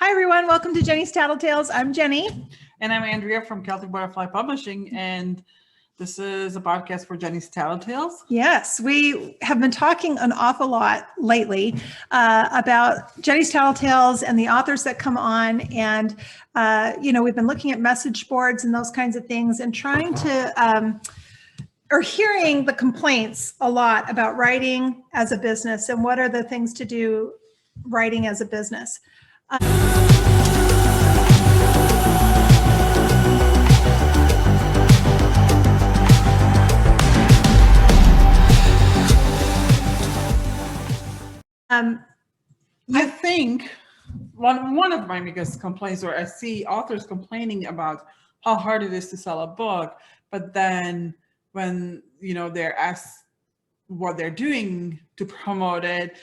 Hi, everyone. Welcome to Jenny's Tattletales. I'm Jenny. And I'm Andrea from Celtic Butterfly Publishing. And this is a podcast for Jenny's Tattletales. Yes, we have been talking an awful lot lately about Jenny's Tattletales and the authors that come on. And, we've been looking at message boards and those kinds of things and trying to, or hearing the complaints a lot about writing as a business and what are the things to do writing as a business. I think one of my biggest complaints, where I see authors complaining about how hard it is to sell a book, but then when they're asked what they're doing to promote it,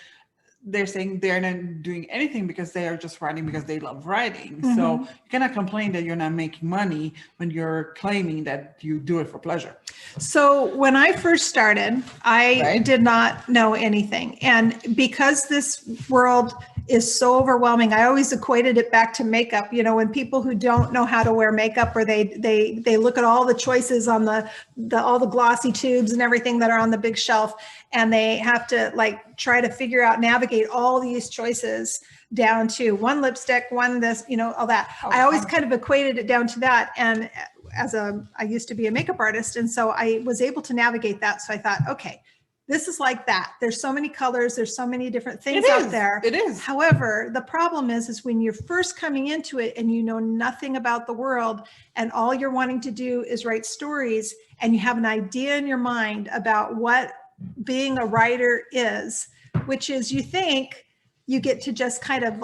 they're saying they're not doing anything because they are just writing because they love writing. Mm-hmm. So you cannot complain that you're not making money when you're claiming that you do it for pleasure. So when I first started, I did not know anything. And because this world is so overwhelming, I always equated it back to makeup. When people who don't know how to wear makeup, or they look at all the choices on all the glossy tubes and everything that are on the big shelf, and they have to try to figure out, navigate all these choices down to one lipstick, one this, all that. I always kind of equated it down to that. And I used to be a makeup artist. And so I was able to navigate that. So I thought, okay, this is like that. There's so many colors. There's so many different things out there. It is. However, the problem is when you're first coming into it and you know nothing about the world and all you're wanting to do is write stories, and you have an idea in your mind about what being a writer is, which is you think you get to just kind of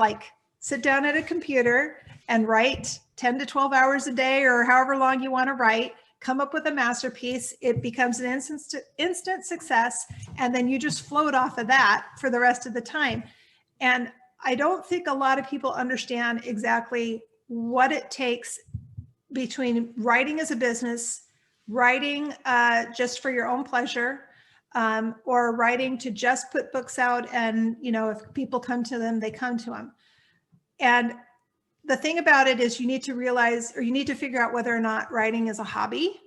sit down at a computer and write 10 to 12 hours a day or however long you want to write, come up with a masterpiece. It becomes an instant success. And then you just float off of that for the rest of the time. And I don't think a lot of people understand exactly what it takes between writing as a business, writing just for your own pleasure, or writing to just put books out. And, if people come to them, they come to them. And the thing about it is you need to realize, or you need to figure out whether or not writing is a hobby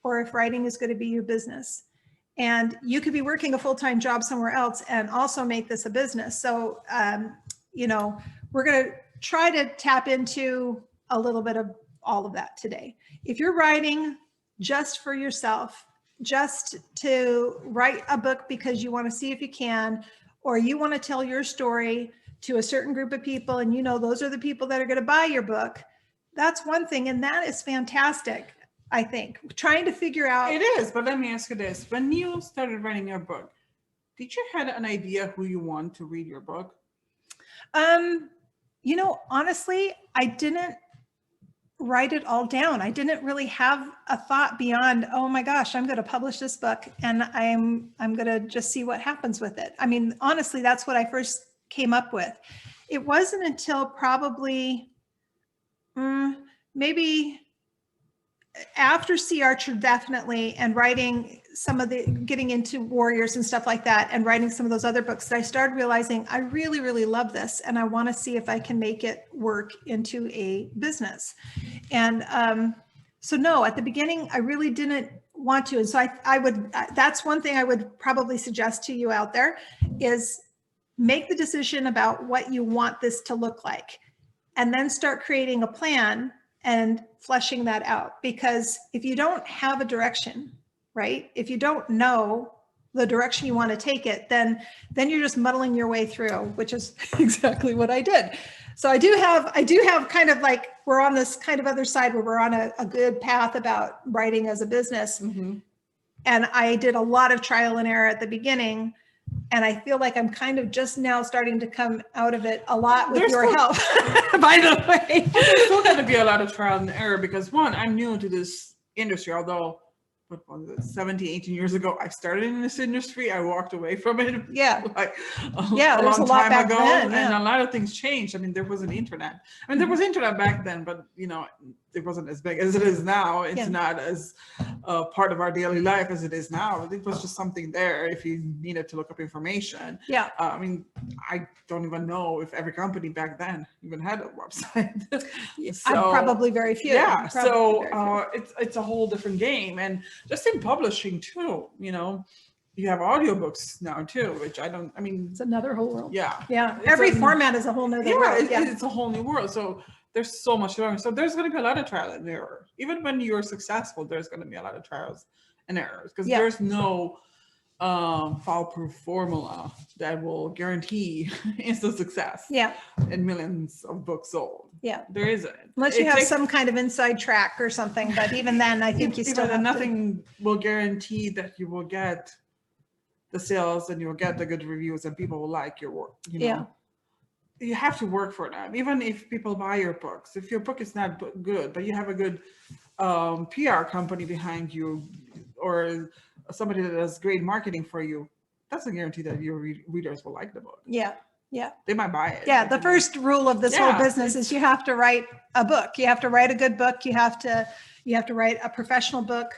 or if writing is going to be your business. And you could be working a full-time job somewhere else and also make this a business. So, we're going to try to tap into a little bit of all of that today. If you're writing just for yourself, just to write a book because you want to see if you can, or you want to tell your story to a certain group of people, and those are the people that are going to buy your book, that's one thing. And that is fantastic, I think. Trying to figure out. It is, but let me ask you this. When you started writing your book, did you have an idea who you want to read your book? Honestly, I didn't write it all down. I didn't really have a thought beyond, oh my gosh, I'm going to publish this book and I'm going to just see what happens with it. I mean, honestly, that's what I first came up with. It wasn't until probably maybe after Sea Archer, definitely, and writing getting into Warriors and stuff like that, and writing some of those other books, that I started realizing I really, really love this, and I want to see if I can make it work into a business. And so no, at the beginning, I really didn't want to. And so that's one thing I would probably suggest to you out there is make the decision about what you want this to look like, and then start creating a plan and fleshing that out. Because if you don't have a direction, right? If you don't know the direction you want to take it, then you're just muddling your way through, which is exactly what I did. So I do have kind of we're on this kind of other side where we're on a good path about writing as a business. Mm-hmm. And I did a lot of trial and error at the beginning. And I feel like I'm kind of just now starting to come out of it a lot with your help, by the way. There's still going to be a lot of trial and error because, one, I'm new to this industry, although what was it, 17, 18 years ago, I started in this industry. I walked away from it Yeah. like Yeah, a there's long a lot time back ago. then, And yeah. a lot of things changed. I mean, there was an internet. I mean, there was internet back then, but you know, it wasn't as big as it is now. It's Yeah. not as part of our daily life as it is now. It was just something there if you needed to look up information. Yeah. I mean, I don't even know if every company back then even had a website. I'm probably very few. Yeah, Probably very few. it's a whole different game, and just in publishing too. You know, you have audiobooks now too, which I don't. I mean, It's another whole world. yeah, Yeah. It's Every a- format is a whole nother yeah, world. it's a whole new world. So there's so much to learn. So there's going to be a lot of trial and error. Even when you're successful, there's going to be a lot of trials and errors because Yeah. there's no foolproof formula that will guarantee instant success Yeah. and millions of books sold. Yeah. There isn't. Unless you It have takes- some kind of inside track or something, but even then, I think you still even have nothing will guarantee that you will get the sales and you'll get the good reviews and people will like your work. You know, Yeah. you have to work for them. Even if people buy your books, if your book is not good, but you have a good PR company behind you or somebody that does great marketing for you, that's a guarantee that your readers will like the book. Yeah. Yeah. They might buy it. Yeah. The first rule of this whole Yeah. business is you have to write a book. You have to write a good book. You have to write a professional book.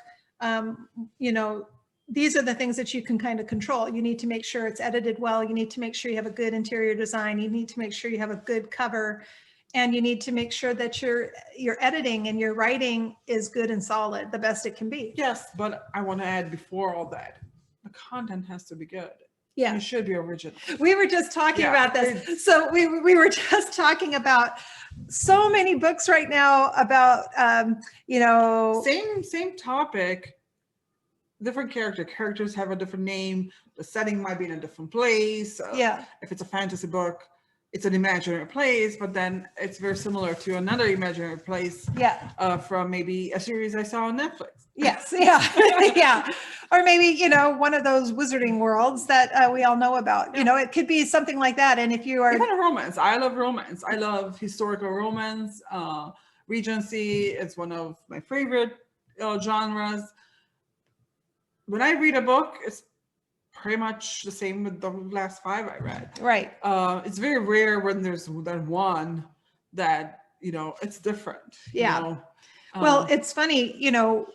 You know, these are the things that you can kind of control. You need to make sure it's edited well. You need to make sure you have a good interior design. You need to make sure you have a good cover, and you need to make sure that your editing and your writing is good and solid, the best it can be. Yes, but I want to add before all that, the content has to be good. Yeah. It should be original. We were just talking Yeah, about this. So we were just talking about so many books right now about, you know, Same topic, different characters have a different name. The setting might be in a different place. yeah, If it's a fantasy book, it's an imaginary place, but then it's very similar to another imaginary place yeah, from maybe a series I saw on Netflix. yes, yeah, yeah. Or maybe, you know, one of those wizarding worlds that we all know about. You know, it could be something like that. And if you are, Even a romance. I love romance. I love historical romance. Regency is one of my favorite genres. When I read a book, it's pretty much the same with the last 5 I read. right. It's very rare when there's that one that, you know, it's different. Yeah. You know? Well, it's funny, you know,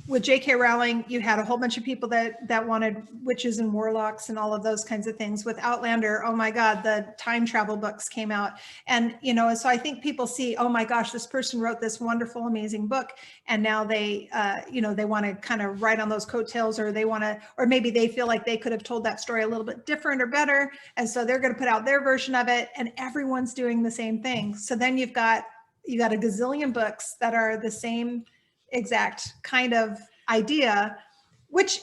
with J.K. Rowling, you had a whole bunch of people that wanted witches and warlocks and all of those kinds of things. With Outlander, oh my God, the time travel books came out. And, you know, so I think people see, oh my gosh, this person wrote this wonderful, amazing book. And now they, you know, they want to kind of ride on those coattails, or they want to, or maybe they feel like they could have told that story a little bit different or better. And so they're going to put out their version of it, and everyone's doing the same thing. So then you got a gazillion books that are the same exact kind of idea, which,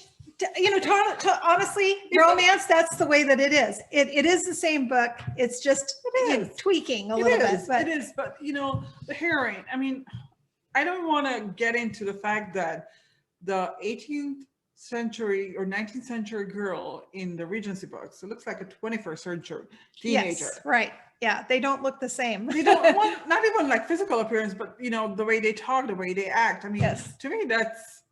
you know, honestly, romance, that's the way that it is. It is the same book. It's just you know, tweaking a little bit. But It is, but you know, the heroine, I mean, I don't want to get into the fact that the 18th century or 19th century girl in the Regency books, it looks like a 21st century teenager. yes, right. Yeah, they don't look the same. They don't want, not even like physical appearance, but you know, the way they talk, the way they act. I mean, Yes. to me, that's,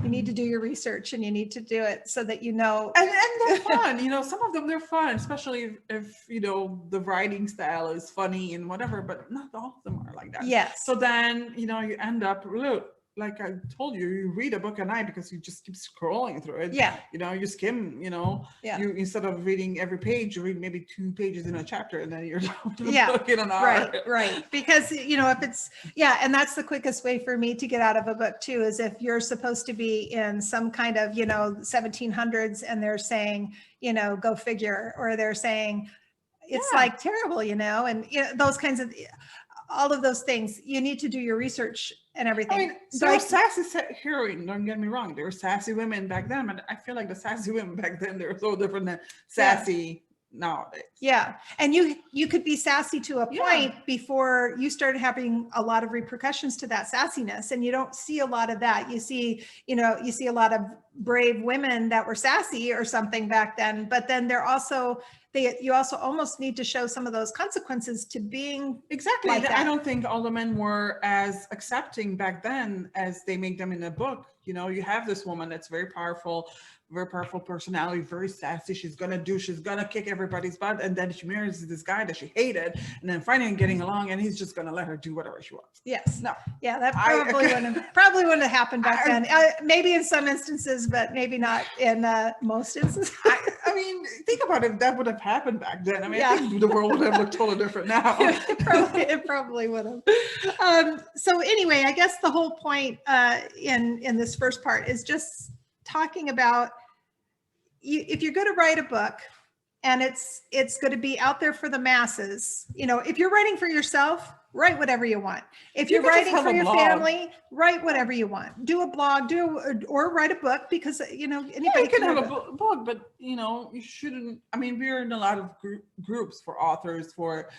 You need to do your research, and you need to do it so that you know. and they're fun, you know, some of them, they're fun, especially if, you know, the writing style is funny and whatever, but not all of them are like that. Yes. So then, you know, you end up, look, like I told you, you read a book at night because you just keep scrolling through it. Yeah. You know, you skim, you know, Yeah. you, instead of reading every page, you read maybe 2 pages in a chapter and then you're done with the Yeah, book in an hour. Right. Because, you know, if it's, yeah, and that's the quickest way for me to get out of a book too, is if you're supposed to be in some kind of, you know, 1700s and they're saying, you know, go figure, or they're saying it's Yeah. like terrible, you know, and you know, those kinds of, all of those things, you need to do your research and everything. I mean, So there I- were sassy heroine, don't get me wrong. There were sassy women back then, but I feel like the sassy women back then, they were so different than sassy nowadays. Yeah. And you could be sassy to a Yeah. point before you started having a lot of repercussions to that sassiness. And you don't see a lot of that. You see, you know, you see a lot of brave women that were sassy or something back then, but then they're also, you also almost need to show some of those consequences to being Exactly. like I that. don't think all the men were as accepting back then as they make them in a book You know, you have this woman that's very powerful personality, very sassy. She's gonna kick everybody's butt, and then she marries this guy that she hated, and then finally getting along, and he's just gonna let her do whatever she wants. Yes. No. Yeah, that probably wouldn't have happened back then. Maybe in some instances, but maybe not in most instances. I mean, think about it. If that would have happened back then, I mean, Yeah. I think the world would have looked totally different now. It probably would have. So anyway, I guess the whole point in this first part is just talking about if you're going to write a book and it's going to be out there for the masses, you know, if you're writing for yourself, write whatever you want. If you're writing for your family, write whatever you want. Do a blog, or write a book, because, you know, anybody can have a book, but, you know, you shouldn't. I mean, we're in a lot of groups for authors, for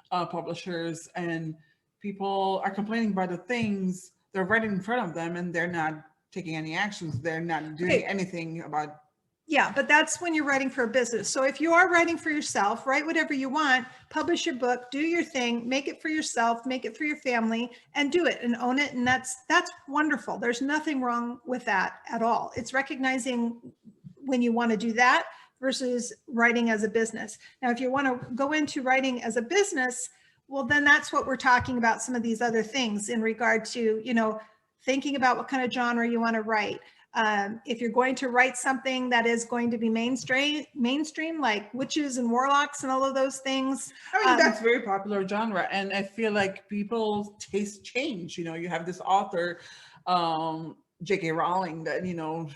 publishers, and people are complaining about the things they're writing in front of them, and they're not taking any actions. They're not doing anything about. Yeah, but that's when you're writing for a business. So if you are writing for yourself, write whatever you want, publish your book, do your thing, make it for yourself, make it for your family, and do it and own it. And that's wonderful. There's nothing wrong with that at all. It's recognizing when you want to do that versus writing as a business. Now, if you want to go into writing as a business, well, then that's what we're talking about, some of these other things in regard to, you know, thinking about what kind of genre you want to write. If you're going to write something that is going to be mainstream, like witches and warlocks and all of those things. I mean, that's very popular genre. And I feel like people's tastes change. You know, you have this author, J.K. Rowling, that, you know,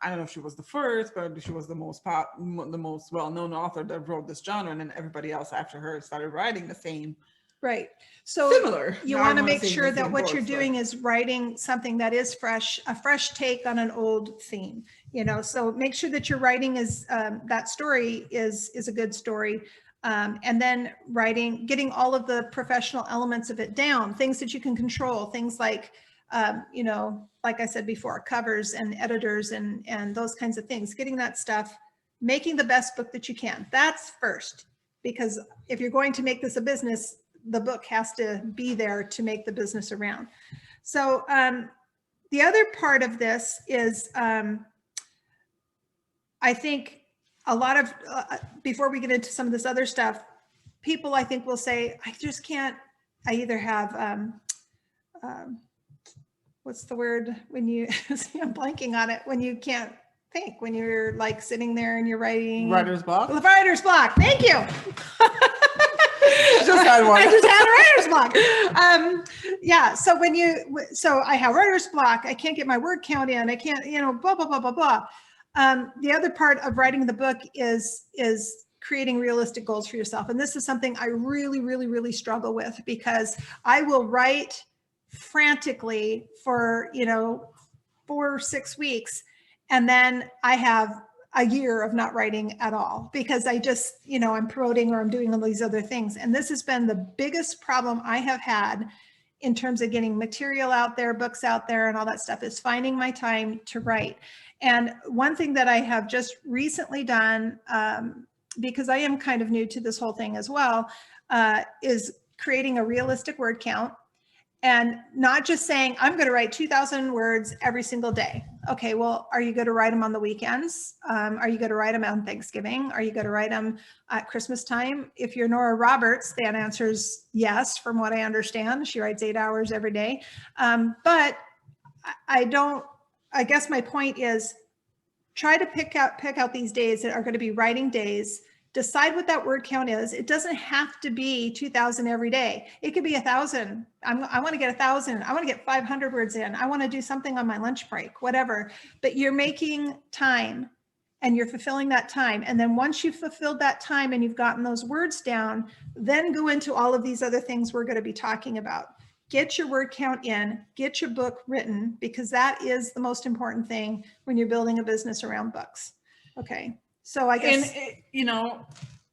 I don't know if she was the first, but she was the most well-known author that wrote this genre. And then everybody else after her started writing the same. Right. So similar. You want to make sure that what you're doing is writing something that is fresh, a fresh take on an old theme, you know, so make sure that your writing is, that story is a good story. And then getting all of the professional elements of it down, things that you can control, things like, you know, like I said before, covers and editors and those kinds of things, getting that stuff, making the best book that you can. That's first, because if you're going to make this a business, the book has to be there to make the business around. So the other part of this is, I think a lot of, before we get into some of this other stuff, people I think will say, I just can't, I either have, what's the word when you, see, I'm blanking on it, when you can't think, when you're like sitting there and you're writing. Writer's block? Writer's block, thank you. Just had one. I just had a writer's block. Yeah. So I have writer's block. I can't get my word count in. I can't, you know, blah, blah, blah, blah, blah. The other part of writing the book is creating realistic goals for yourself. And this is something I really, really, really struggle with, because I will write frantically for, you know, 4 or 6 weeks. And then I have a year of not writing at all, because I just, you know, I'm promoting or I'm doing all these other things. And this has been the biggest problem I have had in terms of getting material out there, books out there and all that stuff, is finding my time to write. And one thing that I have just recently done, because I am kind of new to this whole thing as well, is creating a realistic word count. And not just saying, I'm going to write 2,000 words every single day. Okay, well, are you going to write them on the weekends? Are you going to write them on Thanksgiving? Are you going to write them at Christmas time? If you're Nora Roberts, the answer is yes, from what I understand. She writes 8 hours every day. But I guess my point is, try to pick out these days that are going to be writing days. Decide what that word count is. It doesn't have to be 2,000 every day. It could be 1,000. I want to get 1,000. I want to get 500 words in. I want to do something on my lunch break, whatever. But you're making time and you're fulfilling that time. And then once you've fulfilled that time and you've gotten those words down, then go into all of these other things we're going to be talking about. Get your word count in, get your book written, because that is the most important thing when you're building a business around books. Okay. So I guess, you know,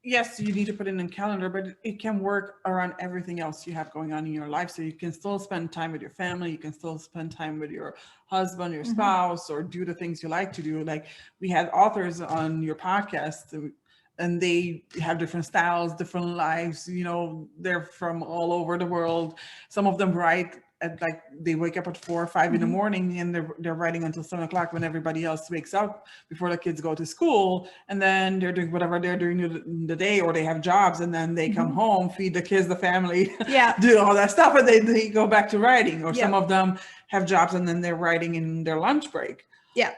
yes, you need to put it in a calendar, but it can work around everything else you have going on in your life. So you can still spend time with your family. You can still spend time with your husband, your spouse, or do the things you like to do. Like we had authors on your podcast, and they have different styles, different lives. You know, they're from all over the world. Some of them write at like they wake up at 4 or 5 in the morning, and they're writing until 7 o'clock when everybody else wakes up before the kids go to school, and then they're doing whatever they're doing in the day, or they have jobs, and then they come home, feed the kids, the family, Yeah. do all that stuff, and they go back to writing. Or Yeah. some of them have jobs and then they're writing in their lunch break. Yeah.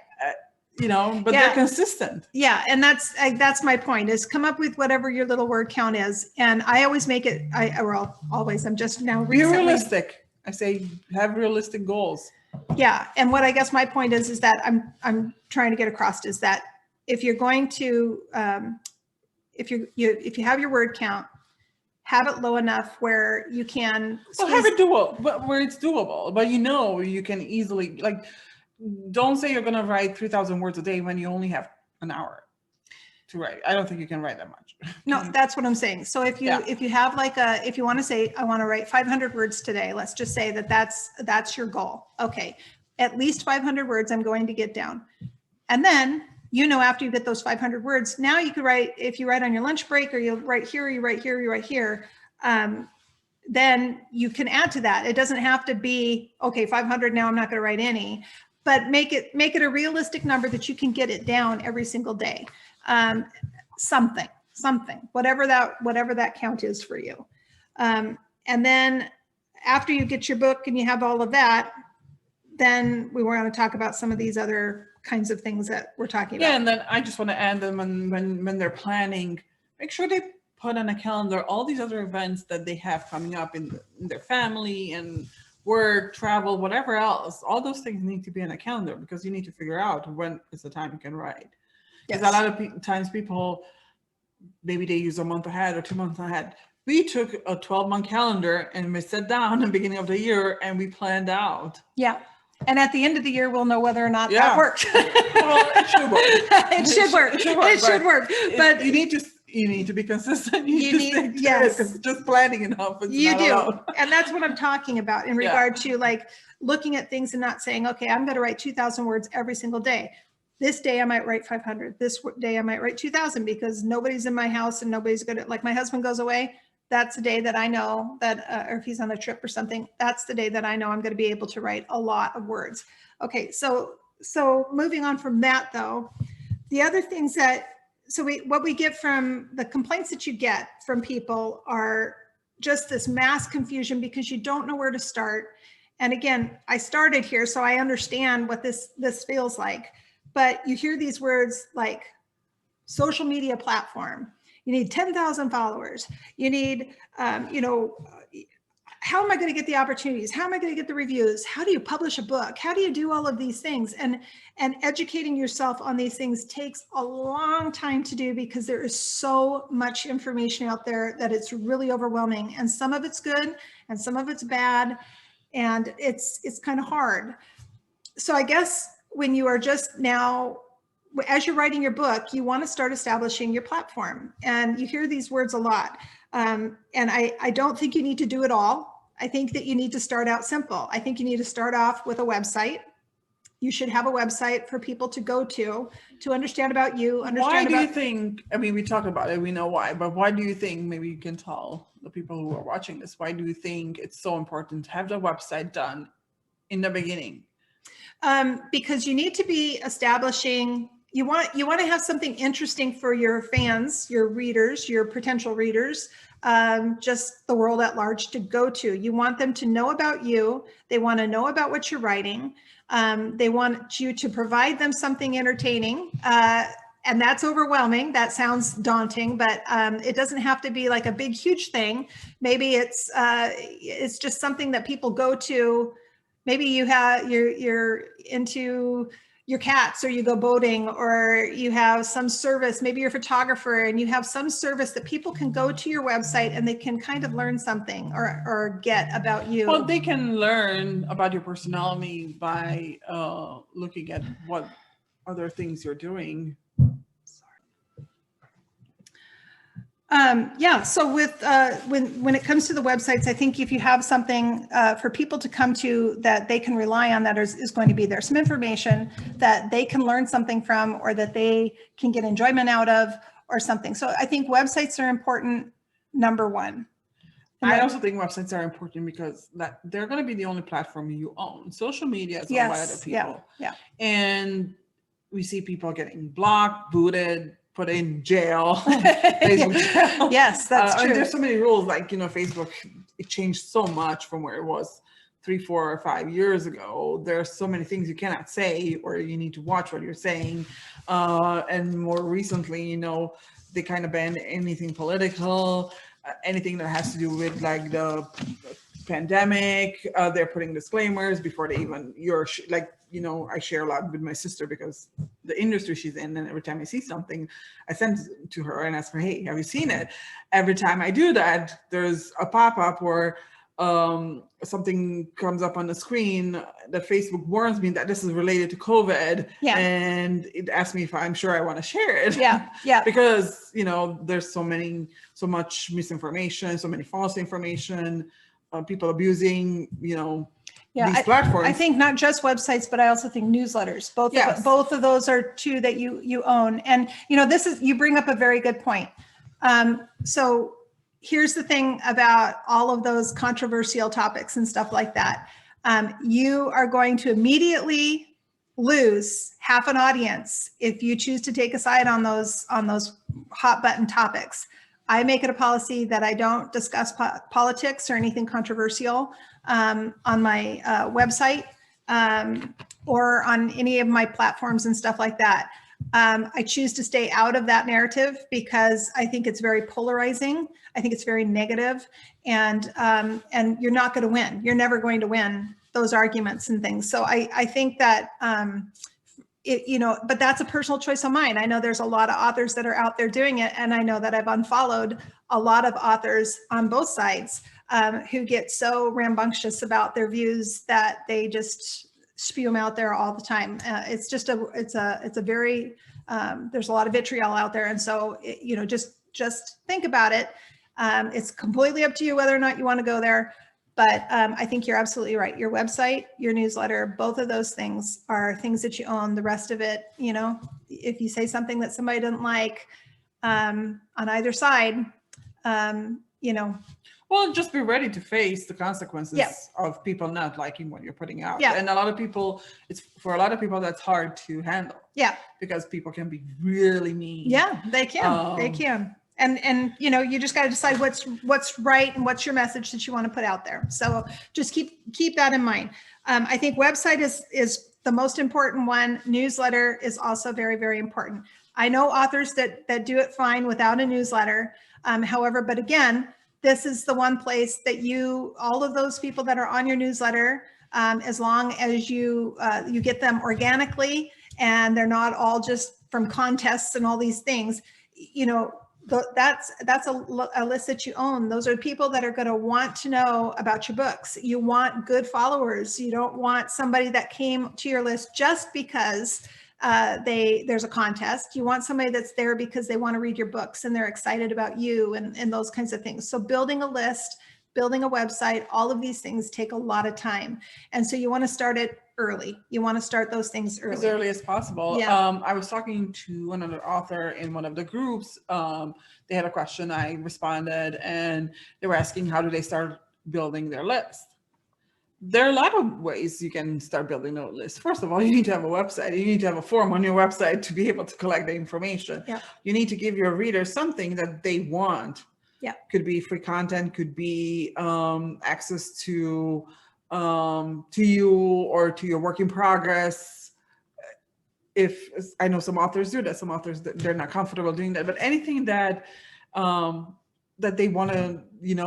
You know, but Yeah. they're consistent. Yeah, and that's my point, is come up with whatever your little word count is. And I always make it, I'm just now Be recently. realistic. I say have realistic goals. Yeah, and what I guess my point is that I'm trying to get across is that if you're going to, if you have your word count, have it low enough where you can. Well, have it doable, but where it's doable. But you can easily, like, don't say you're going to write 3,000 words a day when you only have an hour to write. I don't think you can write that much. No, that's what I'm saying. So if you have like if you want to say, I want to write 500 words today, let's just say that's your goal. Okay. At least 500 words I'm going to get down. And then, after you get those 500 words, now you could write, if you write on your lunch break, or you write here, you write here, you write here, then you can add to that. It doesn't have to be, okay, 500, now I'm not going to write any, but make it a realistic number that you can get it down every single day. Something, whatever that count is for you. And then after you get your book and you have all of that, then we want to talk about some of these other kinds of things that we're talking about. Yeah, and then I just want to add them when they're planning, make sure they put on a calendar all these other events that they have coming up in their family and work, travel, whatever else. All those things need to be on a calendar, because you need to figure out when is the time you can write. Because a lot of times people, maybe they use a month ahead or 2 months ahead. We took a 12-month calendar and we sat down in the beginning of the year and we planned out. Yeah. And at the end of the year, we'll know whether or not that worked. Well, it should work. It should work. But you need to be consistent. You need to stick to it, 'cause just planning enough is you not do. allowed. And that's what I'm talking about in regard to like looking at things and not saying, okay, I'm going to write 2,000 words every single day. This day I might write 500. This day I might write 2,000, because nobody's in my house and nobody's going to, like, my husband goes away. That's the day that I know that, or if he's on a trip or something, that's the day that I know I'm going to be able to write a lot of words. Okay. So moving on from that though, the other things that, what we get from the complaints that you get from people are just this mass confusion because you don't know where to start. And again, I started here, so I understand what this feels like, but you hear these words like social media platform. You need 10,000 followers. You need, how am I going to get the opportunities? How am I going to get the reviews? How do you publish a book? How do you do all of these things? And educating yourself on these things takes a long time to do, because there is so much information out there that it's really overwhelming. And some of it's good and some of it's bad. And it's kind of hard. So I guess when you are just now, as you're writing your book, you want to start establishing your platform. And you hear these words a lot. And I don't think you need to do it all. I think that you need to start out simple. I think you need to start off with a website. You should have a website for people to go to understand about you. Why do you think, I mean, we talked about it, we know why, but why do you think, maybe you can tell the people who are watching this, why do you think it's so important to have the website done in the beginning? Because you need to be establishing, you want to have something interesting for your fans, your readers, your potential readers, just the world at large to go to. You want them to know about you. They want to know about what you're writing. They want you to provide them something entertaining. And that's overwhelming. That sounds daunting, but it doesn't have to be like a big, huge thing. Maybe it's just something that people go to. Maybe you're into your cats, or you go boating, or you have some service. Maybe you're a photographer and you have some service that people can go to your website and they can kind of learn something or get about you. Well, they can learn about your personality by looking at what other things you're doing. So with when it comes to the websites, I think if you have something for people to come to that they can rely on, that is going to be there, some information that they can learn something from, or that they can get enjoyment out of, or something. So I think websites are important, number one. I also think websites are important because that they're going to be the only platform you own. Social media is owned by other people. Yeah. And we see people getting blocked, booted, put in jail, Facebook jail. Yes, that's true. And there's so many rules, like, Facebook, it changed so much from where it was 3, 4, or 5 years ago. There's so many things you cannot say, or you need to watch what you're saying. And more recently, they kind of banned anything political, anything that has to do with like the pandemic. They're putting disclaimers before they even, I share a lot with my sister because the industry she's in, and every time I see something, I send it to her and ask her, hey, have you seen it? Every time I do that, there's a pop-up or something comes up on the screen that Facebook warns me that this is related to COVID. Yeah. And it asks me if I'm sure I want to share it. Yeah. Yeah. Because, there's so much misinformation, so many false information, people abusing, these platforms. I think not just websites, but I also think newsletters. Both of those are two that you own. And, you bring up a very good point. So here's the thing about all of those controversial topics and stuff like that. You are going to immediately lose half an audience if you choose to take a side on those hot button topics. I make it a policy that I don't discuss politics or anything controversial on my website or on any of my platforms and stuff like that. I choose to stay out of that narrative because I think it's very polarizing. I think it's very negative, and you're not going to win. You're never going to win those arguments and things. So I think that but that's a personal choice of mine. I know there's a lot of authors that are out there doing it, and I know that I've unfollowed a lot of authors on both sides who get so rambunctious about their views that they just spew them out there all the time. It's a very there's a lot of vitriol out there, and so just think about it. It's completely up to you whether or not you want to go there. But I think you're absolutely right. Your website, your newsletter, both of those things are things that you own. The rest of it, if you say something that somebody doesn't like on either side, Well, just be ready to face the consequences of people not liking what you're putting out. Yeah. And for a lot of people, that's hard to handle. Yeah. Because people can be really mean. Yeah, they can. They can. And you just got to decide what's right and what's your message that you want to put out there. So just keep that in mind. I think website is the most important one. Newsletter is also very, very important. I know authors that do it fine without a newsletter. However, but again, this is the one place that all of those people that are on your newsletter, as long as you get them organically and they're not all just from contests and all these things, that's a list that you own. Those are people that are going to want to know about your books. You want good followers. You don't want somebody that came to your list just because there's a contest. You want somebody that's there because they want to read your books and they're excited about you and those kinds of things. So building a list, building a website, all of these things take a lot of time. And so you want to start it early. You want to start those things early. As early as possible. Yeah. I was talking to another author in one of the groups. They had a question. I responded, and they were asking, how do they start building their list? There are a lot of ways you can start building a list. First of all, you need to have a website. You need to have a form on your website to be able to collect the information. Yeah. You need to give your readers something that they want. Yeah. Could be free content, could be access to you or to your work in progress. If I know some authors do that, some authors they're not comfortable doing that, but anything that that they want to,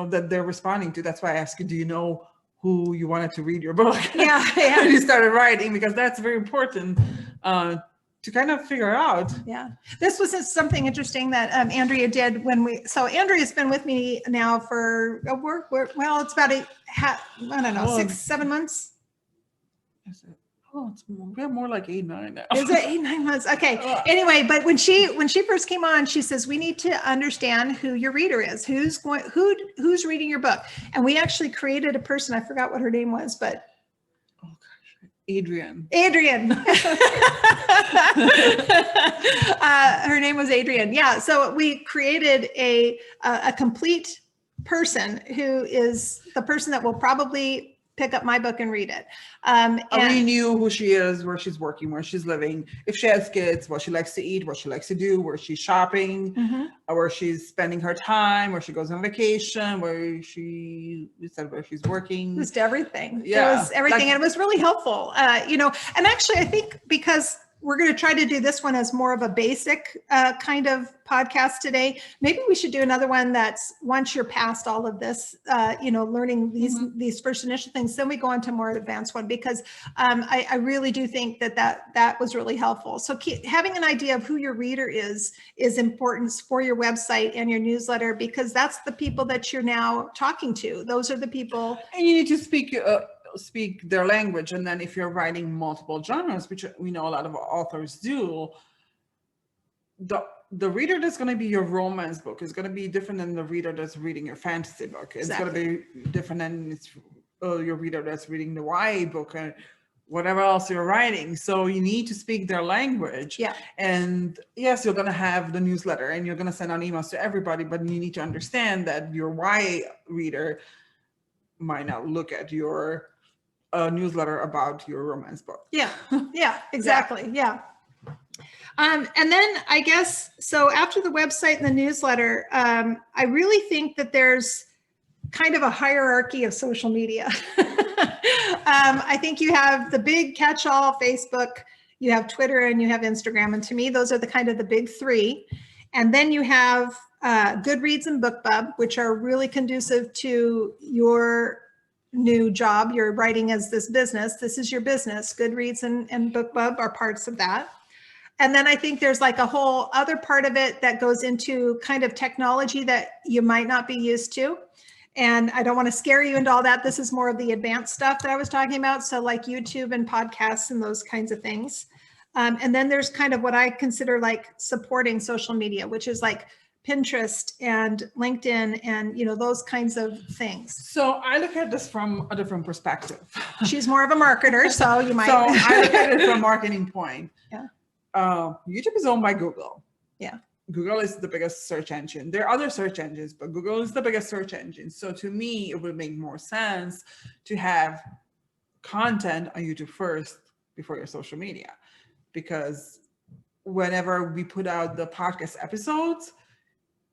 that they're responding to. That's why I ask you, do you know who you wanted to read your book? Yeah. When you started writing, because that's very important to kind of figure out. Yeah, this was something interesting that Andrea did so Andrea's been with me now for it's about 6-7 months. We're more like 8-9 now. Is it 8-9 months? Okay. Anyway, but when she first came on, she says, we need to understand who your reader is, who's reading your book. And we actually created a person. I forgot what her name was, but Adrian. Her name was Adrian. Yeah. So we created a complete person who is the person that will probably pick up my book and read it. I already knew who she is, where she's working, where she's living, if she has kids, what she likes to eat, what she likes to do, where she's shopping, or where she's spending her time, where she goes on vacation, where she's working. Just everything. Yeah. It was everything. And it was really helpful, and actually I think because we're going to try to do this one as more of a basic kind of podcast today. Maybe we should do another one that's once you're past all of this, learning these first initial things, then we go on to more advanced one, because I really do think that was really helpful. So having an idea of who your reader is important for your website and your newsletter, because that's the people that you're now talking to. Those are the people. And you need to speak their language. And then if you're writing multiple genres, which we know a lot of authors do, the reader that's going to be your romance book is going to be different than the reader that's reading your fantasy book. It's going to be different than your reader that's reading the YA book or whatever else you're writing. So you need to speak their language. Yeah. And yes, you're going to have the newsletter and you're going to send out emails to everybody, but you need to understand that your YA reader might not look at your newsletter about your romance book. Yeah, exactly. Yeah. And then I guess, so after the website and the newsletter, I really think that there's kind of a hierarchy of social media. I think you have the big catch-all Facebook, you have Twitter, and you have Instagram. And to me, those are the big three. And then you have Goodreads and BookBub, which are really conducive to your new job. You're writing as this business. This is your business. Goodreads and BookBub are parts of that. And then I think there's like a whole other part of it that goes into kind of technology that you might not be used to. And I don't want to scare you into all that. This is more of the advanced stuff that I was talking about. So like YouTube and podcasts and those kinds of things. And then there's kind of what I consider like supporting social media, which is like Pinterest and LinkedIn and, those kinds of things. So I look at this from a different perspective. She's more of a marketer, so you might. So I look at it from a marketing point. Yeah. YouTube is owned by Google. Yeah. Google is the biggest search engine. There are other search engines, but Google is the biggest search engine. So to me, it would make more sense to have content on YouTube first before your social media. Because whenever we put out the podcast episodes,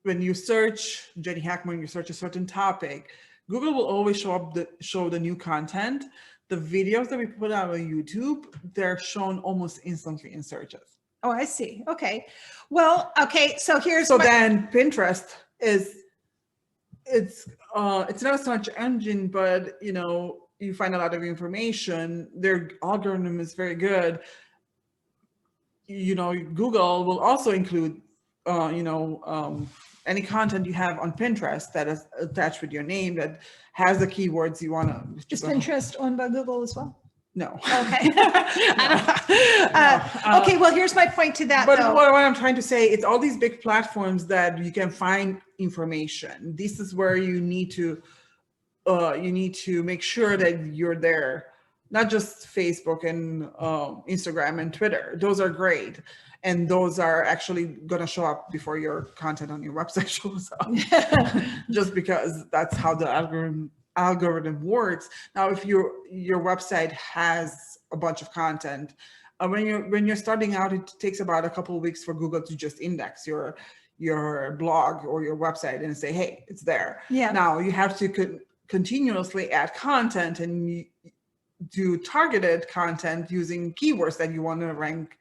when you search Jenny Hackman, you search a certain topic, Google will always show the new content. The videos that we put out on YouTube, they're shown almost instantly in searches. Oh, I see. Okay. Well, okay. So here's then Pinterest it's not a search engine, but you find a lot of information. Their algorithm is very good. Google will also include any content you have on Pinterest that is attached with your name that has the keywords you want to. Is Pinterest owned by Google as well? No. Okay. Okay. Well, here's my point to that. But though. What I'm trying to say, it's all these big platforms that you can find information. This is where you need to make sure that you're there. Not just Facebook and Instagram and Twitter. Those are great. And those are actually going to show up before your content on your website shows up. Just because that's how the algorithm works. Now, if your website has a bunch of content, when you're starting out, it takes about a couple of weeks for Google to just index your blog or your website and say, hey, it's there. Yeah. Now you have to continuously add content and do targeted content using keywords that you want to rank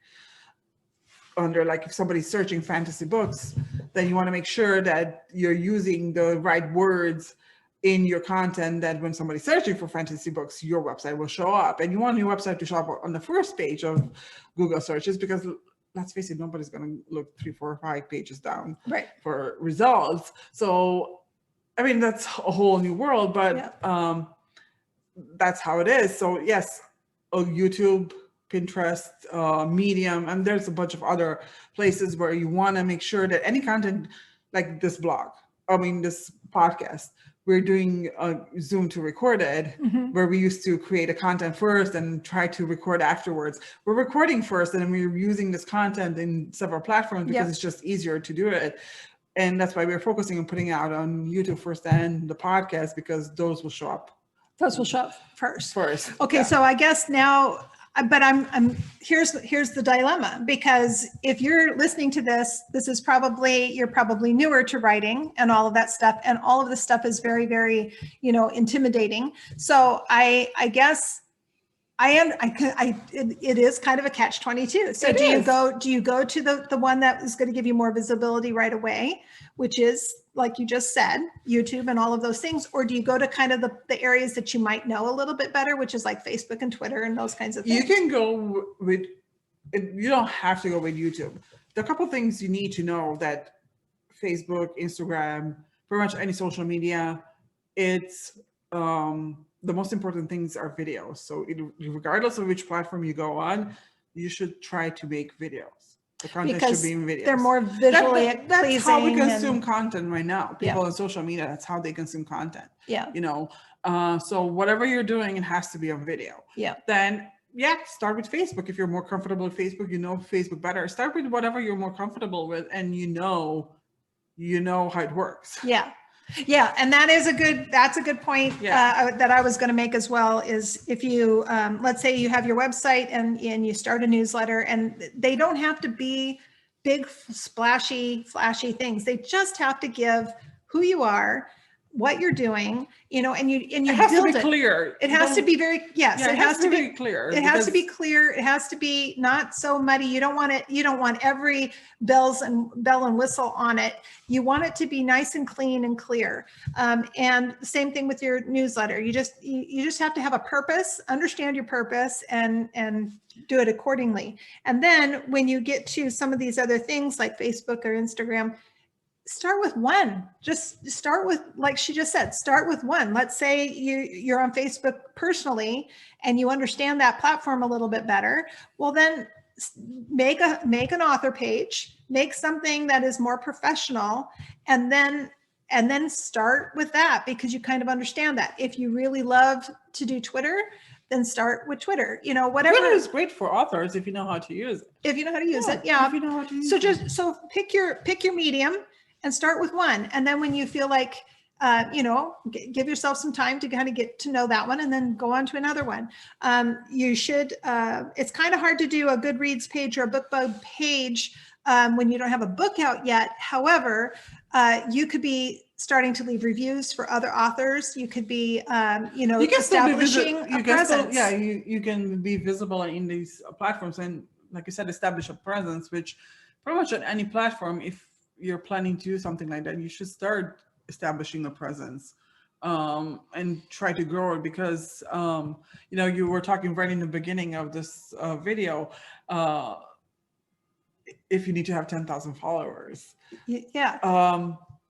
under. Like if somebody's searching fantasy books, then you want to make sure that you're using the right words in your content, that when somebody's searching for fantasy books, your website will show up. And you want your website to show up on the first page of Google searches, because let's face it, nobody's going to look 3, 4, 5 pages down for results. So, I mean, that's a whole new world, but that's how it is. So yes, YouTube, Pinterest, Medium, and there's a bunch of other places where you want to make sure that any content like this this podcast, we're doing Zoom to record it, where we used to create a content first and try to record afterwards. We're recording first and then we're using this content in several platforms because it's just easier to do it. And that's why we're focusing on putting out on YouTube first and the podcast, because those will show up Those will show up first. Okay, Yeah. so I guess now, but I'm here's the dilemma, because if you're listening to this, you're probably newer to writing and all of that stuff, and all of this stuff is very, very, intimidating. So I guess it is kind of a catch-22. So do you go to the one that is going to give you more visibility right away, which is, like you just said, YouTube and all of those things, or do you go to kind of the areas that you might know a little bit better, which is like Facebook and Twitter and those kinds of things? You can go with, you don't have to go with YouTube. There are a couple of things you need to know, that Facebook, Instagram, pretty much any social media, it's the most important things are videos. So regardless of which platform you go on, you should try to make videos. The content should be in videos. They're more visually pleasing. That's how we consume content right now. People on social media, that's how they consume content. Yeah. So whatever you're doing, it has to be on video. Yeah. Then start with Facebook. If you're more comfortable with Facebook, Facebook better. Start with whatever you're more comfortable with, and you know how it works. Yeah. Yeah, and that's a good point that I was going to make as well, is if you, let's say you have your website and you start a newsletter, and they don't have to be big, splashy, flashy things. They just have to give who you are, what you're doing, and you it has build to be clear. It has to be very, yes, it has to be clear. It has to be clear. It has to be not so muddy. You don't want every bell and whistle on it. You want it to be nice and clean and clear. And the same thing with your newsletter. You just have to have a purpose, understand your purpose, and do it accordingly. And then when you get to some of these other things like Facebook or Instagram, start with one. Just start with, like she just said, start with one. Let's say you're on Facebook personally and you understand that platform a little bit better. Well, then make an author page, make something that is more professional, and then start with that, because you kind of understand that. If you really love to do Twitter, then start with Twitter. Whatever. Twitter is great for authors if you know how to use it. If you know how to use it, yeah. If you know how to use it. So pick your medium and start with one. And then when you feel like, give yourself some time to kind of get to know that one, and then go on to another one. You should, it's kind of hard to do a Goodreads page or a BookBub page when you don't have a book out yet. However, you could be starting to leave reviews for other authors. You could be, establishing a presence. You can be visible in these platforms, and like you said, establish a presence, which pretty much on any platform, if you're planning to do something like that, you should start establishing a presence and try to grow it, because you were talking right in the beginning of this video, if you need to have 10,000 followers.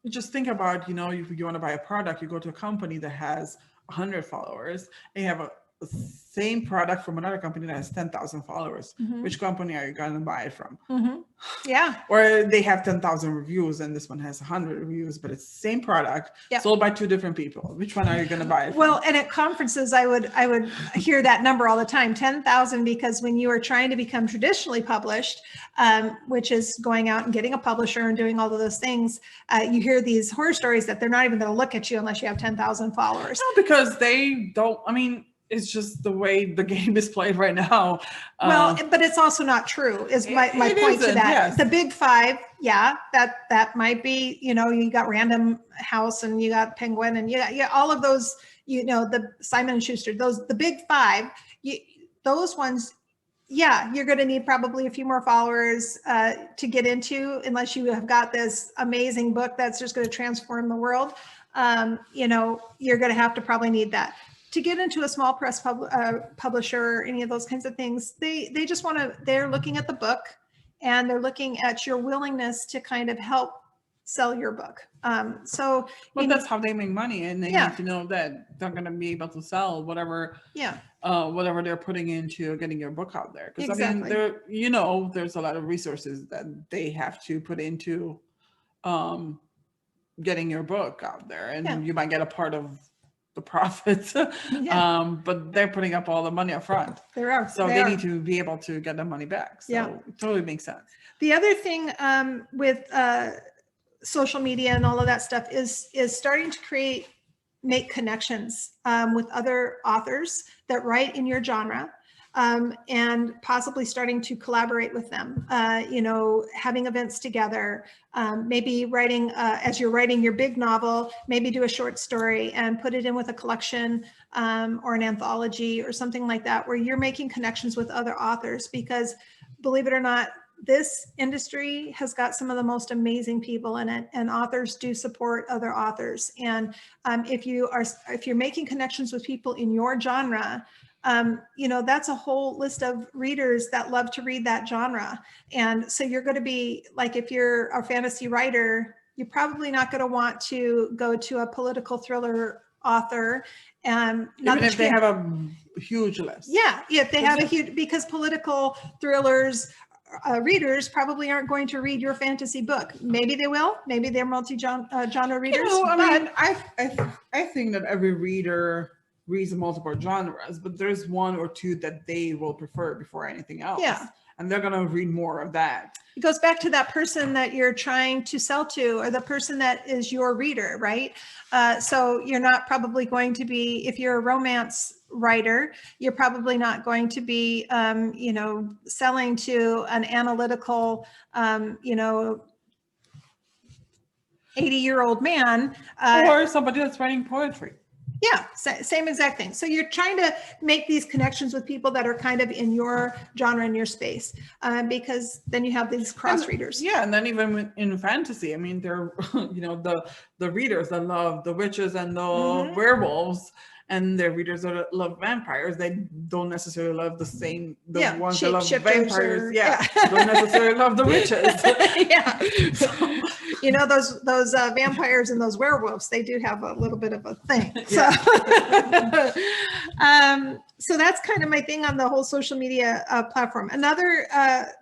Just think about, if you want to buy a product, you go to a company that has 100 followers, and you have a same product from another company that has 10,000 followers. Mm-hmm. Which company are you going to buy it from? Mm-hmm. Yeah. Or they have 10,000 reviews and this one has 100 reviews, but it's the same product sold by two different people. Which one are you going to buy it from? Well, and at conferences, I would hear that number all the time, 10,000, because when you are trying to become traditionally published, which is going out and getting a publisher and doing all of those things, you hear these horror stories that they're not even going to look at you unless you have 10,000 followers. No, because they don't, it's just the way the game is played right now. Well, but it's also not true, is my point to that. Yes. The big five, that might be, you got Random House and you got Penguin and you got all of those, the Simon & Schuster, the big five, those ones, you're going to need probably a few more followers to get into, unless you have got this amazing book that's just going to transform the world. You're going to have to probably need that. To get into a small press publisher or any of those kinds of things, they just they're looking at the book, and they're looking at your willingness to kind of help sell your book. That's how they make money, and they need to know that they're going to be able to sell whatever they're putting into getting your book out there. Because exactly. There's a lot of resources that they have to put into getting your book out there, and you might get a part of the profits, but they're putting up all the money up front. They need to be able to get the money back. So it totally makes sense. The other thing with social media and all of that stuff is starting to make connections with other authors that write in your genre, and possibly starting to collaborate with them, having events together, maybe writing, as you're writing your big novel, maybe do a short story and put it in with a collection or an anthology or something like that, where you're making connections with other authors. Because believe it or not, this industry has got some of the most amazing people in it, and authors do support other authors. And if you're making connections with people in your genre, that's a whole list of readers that love to read that genre. And so you're going to be like, if you're a fantasy writer, you're probably not going to want to go to a political thriller author, and even if they have a huge list. Yeah, if they have a huge, because political thrillers readers probably aren't going to read your fantasy book. Maybe they will. Maybe they're multi-genre readers. I think that every reader reads multiple genres, but there's one or two that they will prefer before anything else. Yeah. And they're going to read more of that. It goes back to that person that you're trying to sell to, or the person that is your reader, right? So you're not probably going to be, if you're a romance writer, you're probably not going to be, selling to an analytical, 80-year-old man. Or somebody that's writing poetry. Yeah, same exact thing. So you're trying to make these connections with people that are kind of in your genre, in your space, because then you have these cross readers. Yeah, and then even in fantasy, I mean, they're, the readers that love the witches and the werewolves, and they're readers that love vampires. They don't necessarily love the same, ones that love vampires. Don't necessarily love the witches. Yeah. So, those vampires and those werewolves, they do have a little bit of a thing. So, so that's kind of my thing on the whole social media platform. Another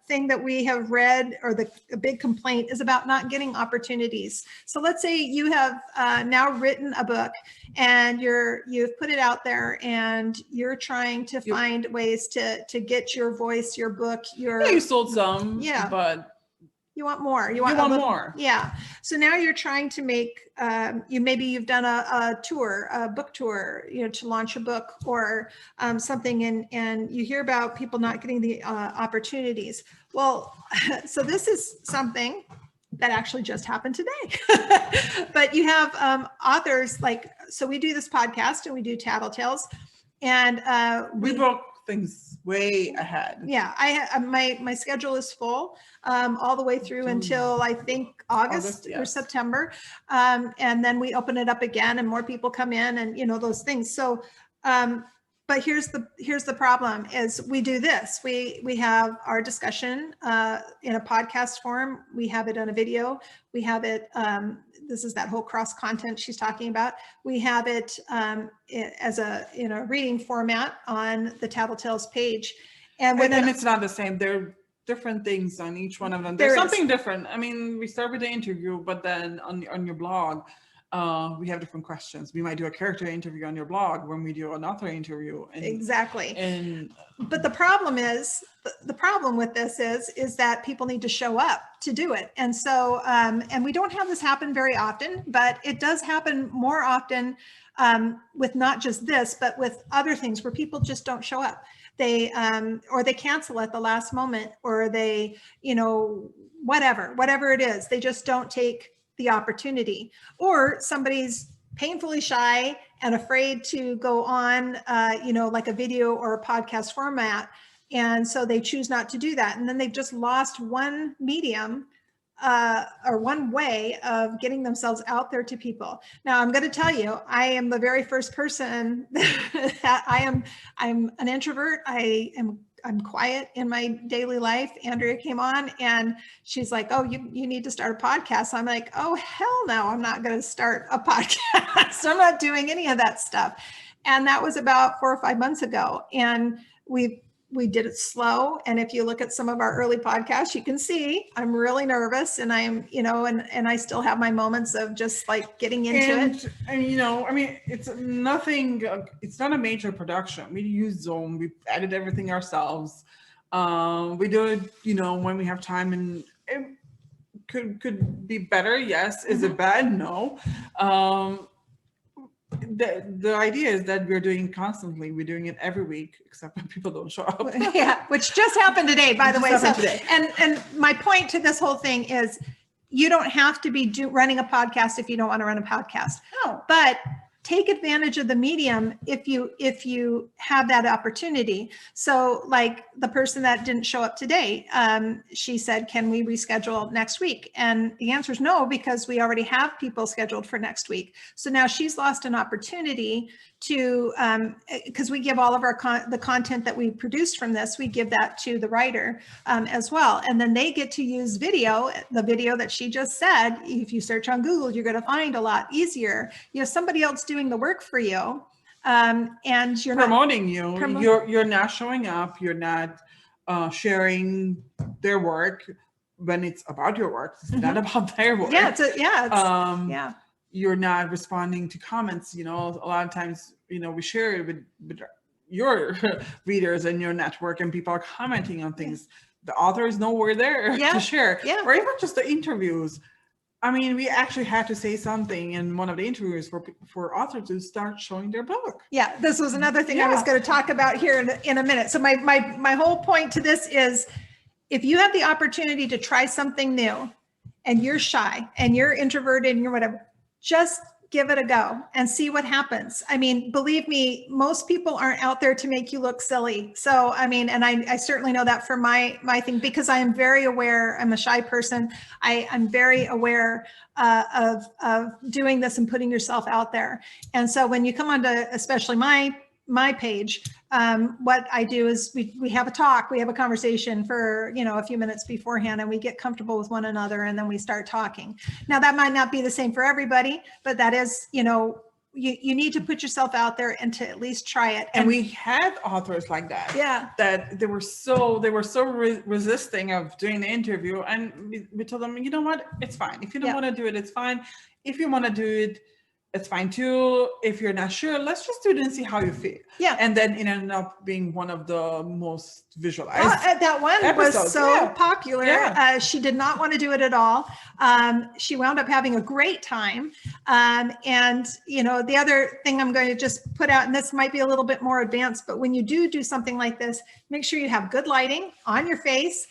thing that we have read, or a big complaint, is about not getting opportunities. So let's say you have now written a book, and you've put it out there, and you're trying to find ways to get your voice, your book, you sold some, but you want more. You want more. Yeah. So now you're trying to make, you've done a tour, a book tour, to launch a book or something, and you hear about people not getting the opportunities. Well, so this is something that actually just happened today. But you have authors so we do this podcast and we do Tattletales, and we book things way ahead. Yeah, my schedule is full all the way through until I think August or September, and then we open it up again, and more people come in, and those things. So, but here's the problem: is we do this. We have our discussion in a podcast form. We have it on a video. We have it. This is that whole cross content she's talking about. We have it as in a reading format on the Tattletales page, and it's not the same. They're different things on each one of them. There's something different. I mean, we start with the interview, but then on your blog, we have different questions. We might do a character interview on your blog when we do an author interview. Exactly. But the problem with this is that people need to show up to do it. And so, and we don't have this happen very often, but it does happen more often with not just this, but with other things where people just don't show up. Or they cancel at the last moment, or they, whatever it is, they just don't take the opportunity, or somebody's painfully shy and afraid to go on, like a video or a podcast format. And so they choose not to do that. And then they've just lost one medium or one way of getting themselves out there to people. Now, I'm going to tell you, I am the very first person that I'm an introvert. I'm quiet in my daily life. Andrea came on and she's like, oh, you need to start a podcast. I'm like, oh, hell no, I'm not going to start a podcast. I'm not doing any of that stuff. And that was about 4 or 5 months ago. And we did it slow. And if you look at some of our early podcasts, you can see I'm really nervous, and I'm, and I still have my moments of just like getting into it. And, I mean, it's nothing, it's not a major production. We use Zoom, we edit everything ourselves. We do it, when we have time, and could be better. Yes. Is it bad? No. The idea is that we're doing constantly. We're doing it every week, except when people don't show up. Yeah, which just happened today, by the way. Just So, happened today. and my point to this whole thing is, you don't have to be running a podcast if you don't want to run a podcast. No. But take advantage of the medium if you have that opportunity. So like the person that didn't show up today, she said, can we reschedule next week? And the answer is no, because we already have people scheduled for next week. So now she's lost an opportunity to, because we give all of our the content that we produced from this, we give that to the writer as well. And then they get to use video, the video that she just said. If you search on Google, you're going to find a lot easier. You have somebody else doing the work for you, and you're promoting you're not showing up, you're not sharing their work when it's about your work. It's not about their work. Yeah, you're not responding to comments. A lot of times, we share it with your readers and your network, and people are commenting on things. The author is nowhere there to share, or even just the interviews. I mean, we actually had to say something in one of the interviews for authors to start showing their book. Yeah, this was another thing I was going to talk about here in a minute. So my whole point to this is, if you have the opportunity to try something new and you're shy and you're introverted and you're whatever, just give it a go and see what happens. I mean, believe me, most people aren't out there to make you look silly. So, I mean, and I certainly know that for my thing, because I am very aware, I'm a shy person. I'm very aware of doing this and putting yourself out there. And so when you come onto, especially my page, what I do is we have a talk, we have a conversation for, a few minutes beforehand, and we get comfortable with one another, and then we start talking. Now that might not be the same for everybody, but that is, you need to put yourself out there and to at least try it. And we had authors like that. Yeah. That they were so resisting of doing the interview, and we told them, you know what, it's fine. If you don't want to do it, it's fine. If you want to do it, it's fine too. If you're not sure, let's just do it and see how you feel. Yeah. And then it ended up being one of the most visualized. That one episodes. Was so popular. Yeah. She did not want to do it at all. She wound up having a great time. And, the other thing I'm going to just put out, and this might be a little bit more advanced, but when you do something like this, make sure you have good lighting on your face.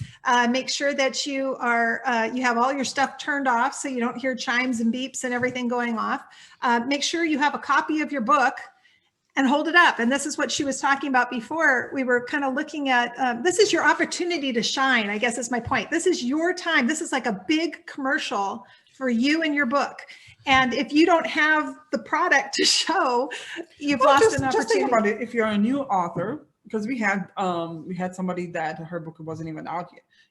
Make sure that you have all your stuff turned off so you don't hear chimes and beeps and everything going off. Make sure you have a copy of your book and hold it up. And this is what she was talking about before. We were kind of looking at, this is your opportunity to shine, I guess is my point. This is your time. This is like a big commercial for you and your book. And if you don't have the product to show, you've lost an opportunity. Just think about it. If you're a new author, because we had somebody that her book wasn't even out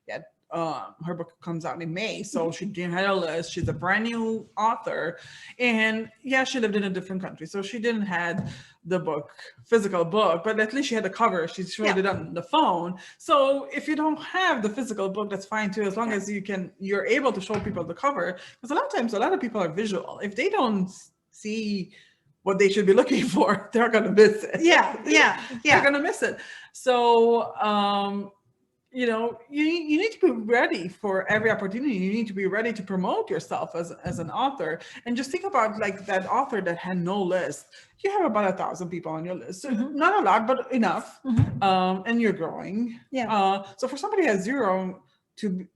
yet. Her book comes out in May, so she didn't have a list. She's a brand new author, and she lived in a different country, so she didn't have the physical book, but at least she had the cover. She showed it on the phone. So if you don't have the physical book, that's fine too, as long as you're able to show people the cover, because a lot of times a lot of people are visual. If they don't see what they should be looking for, they're gonna miss it. They're gonna miss it. So you need to be ready for every opportunity. You need to be ready to promote yourself as an author. And just think about like that author that had no list. You have about 1,000 people on your list. So not a lot, but enough. And you're growing. So for somebody who has zero, to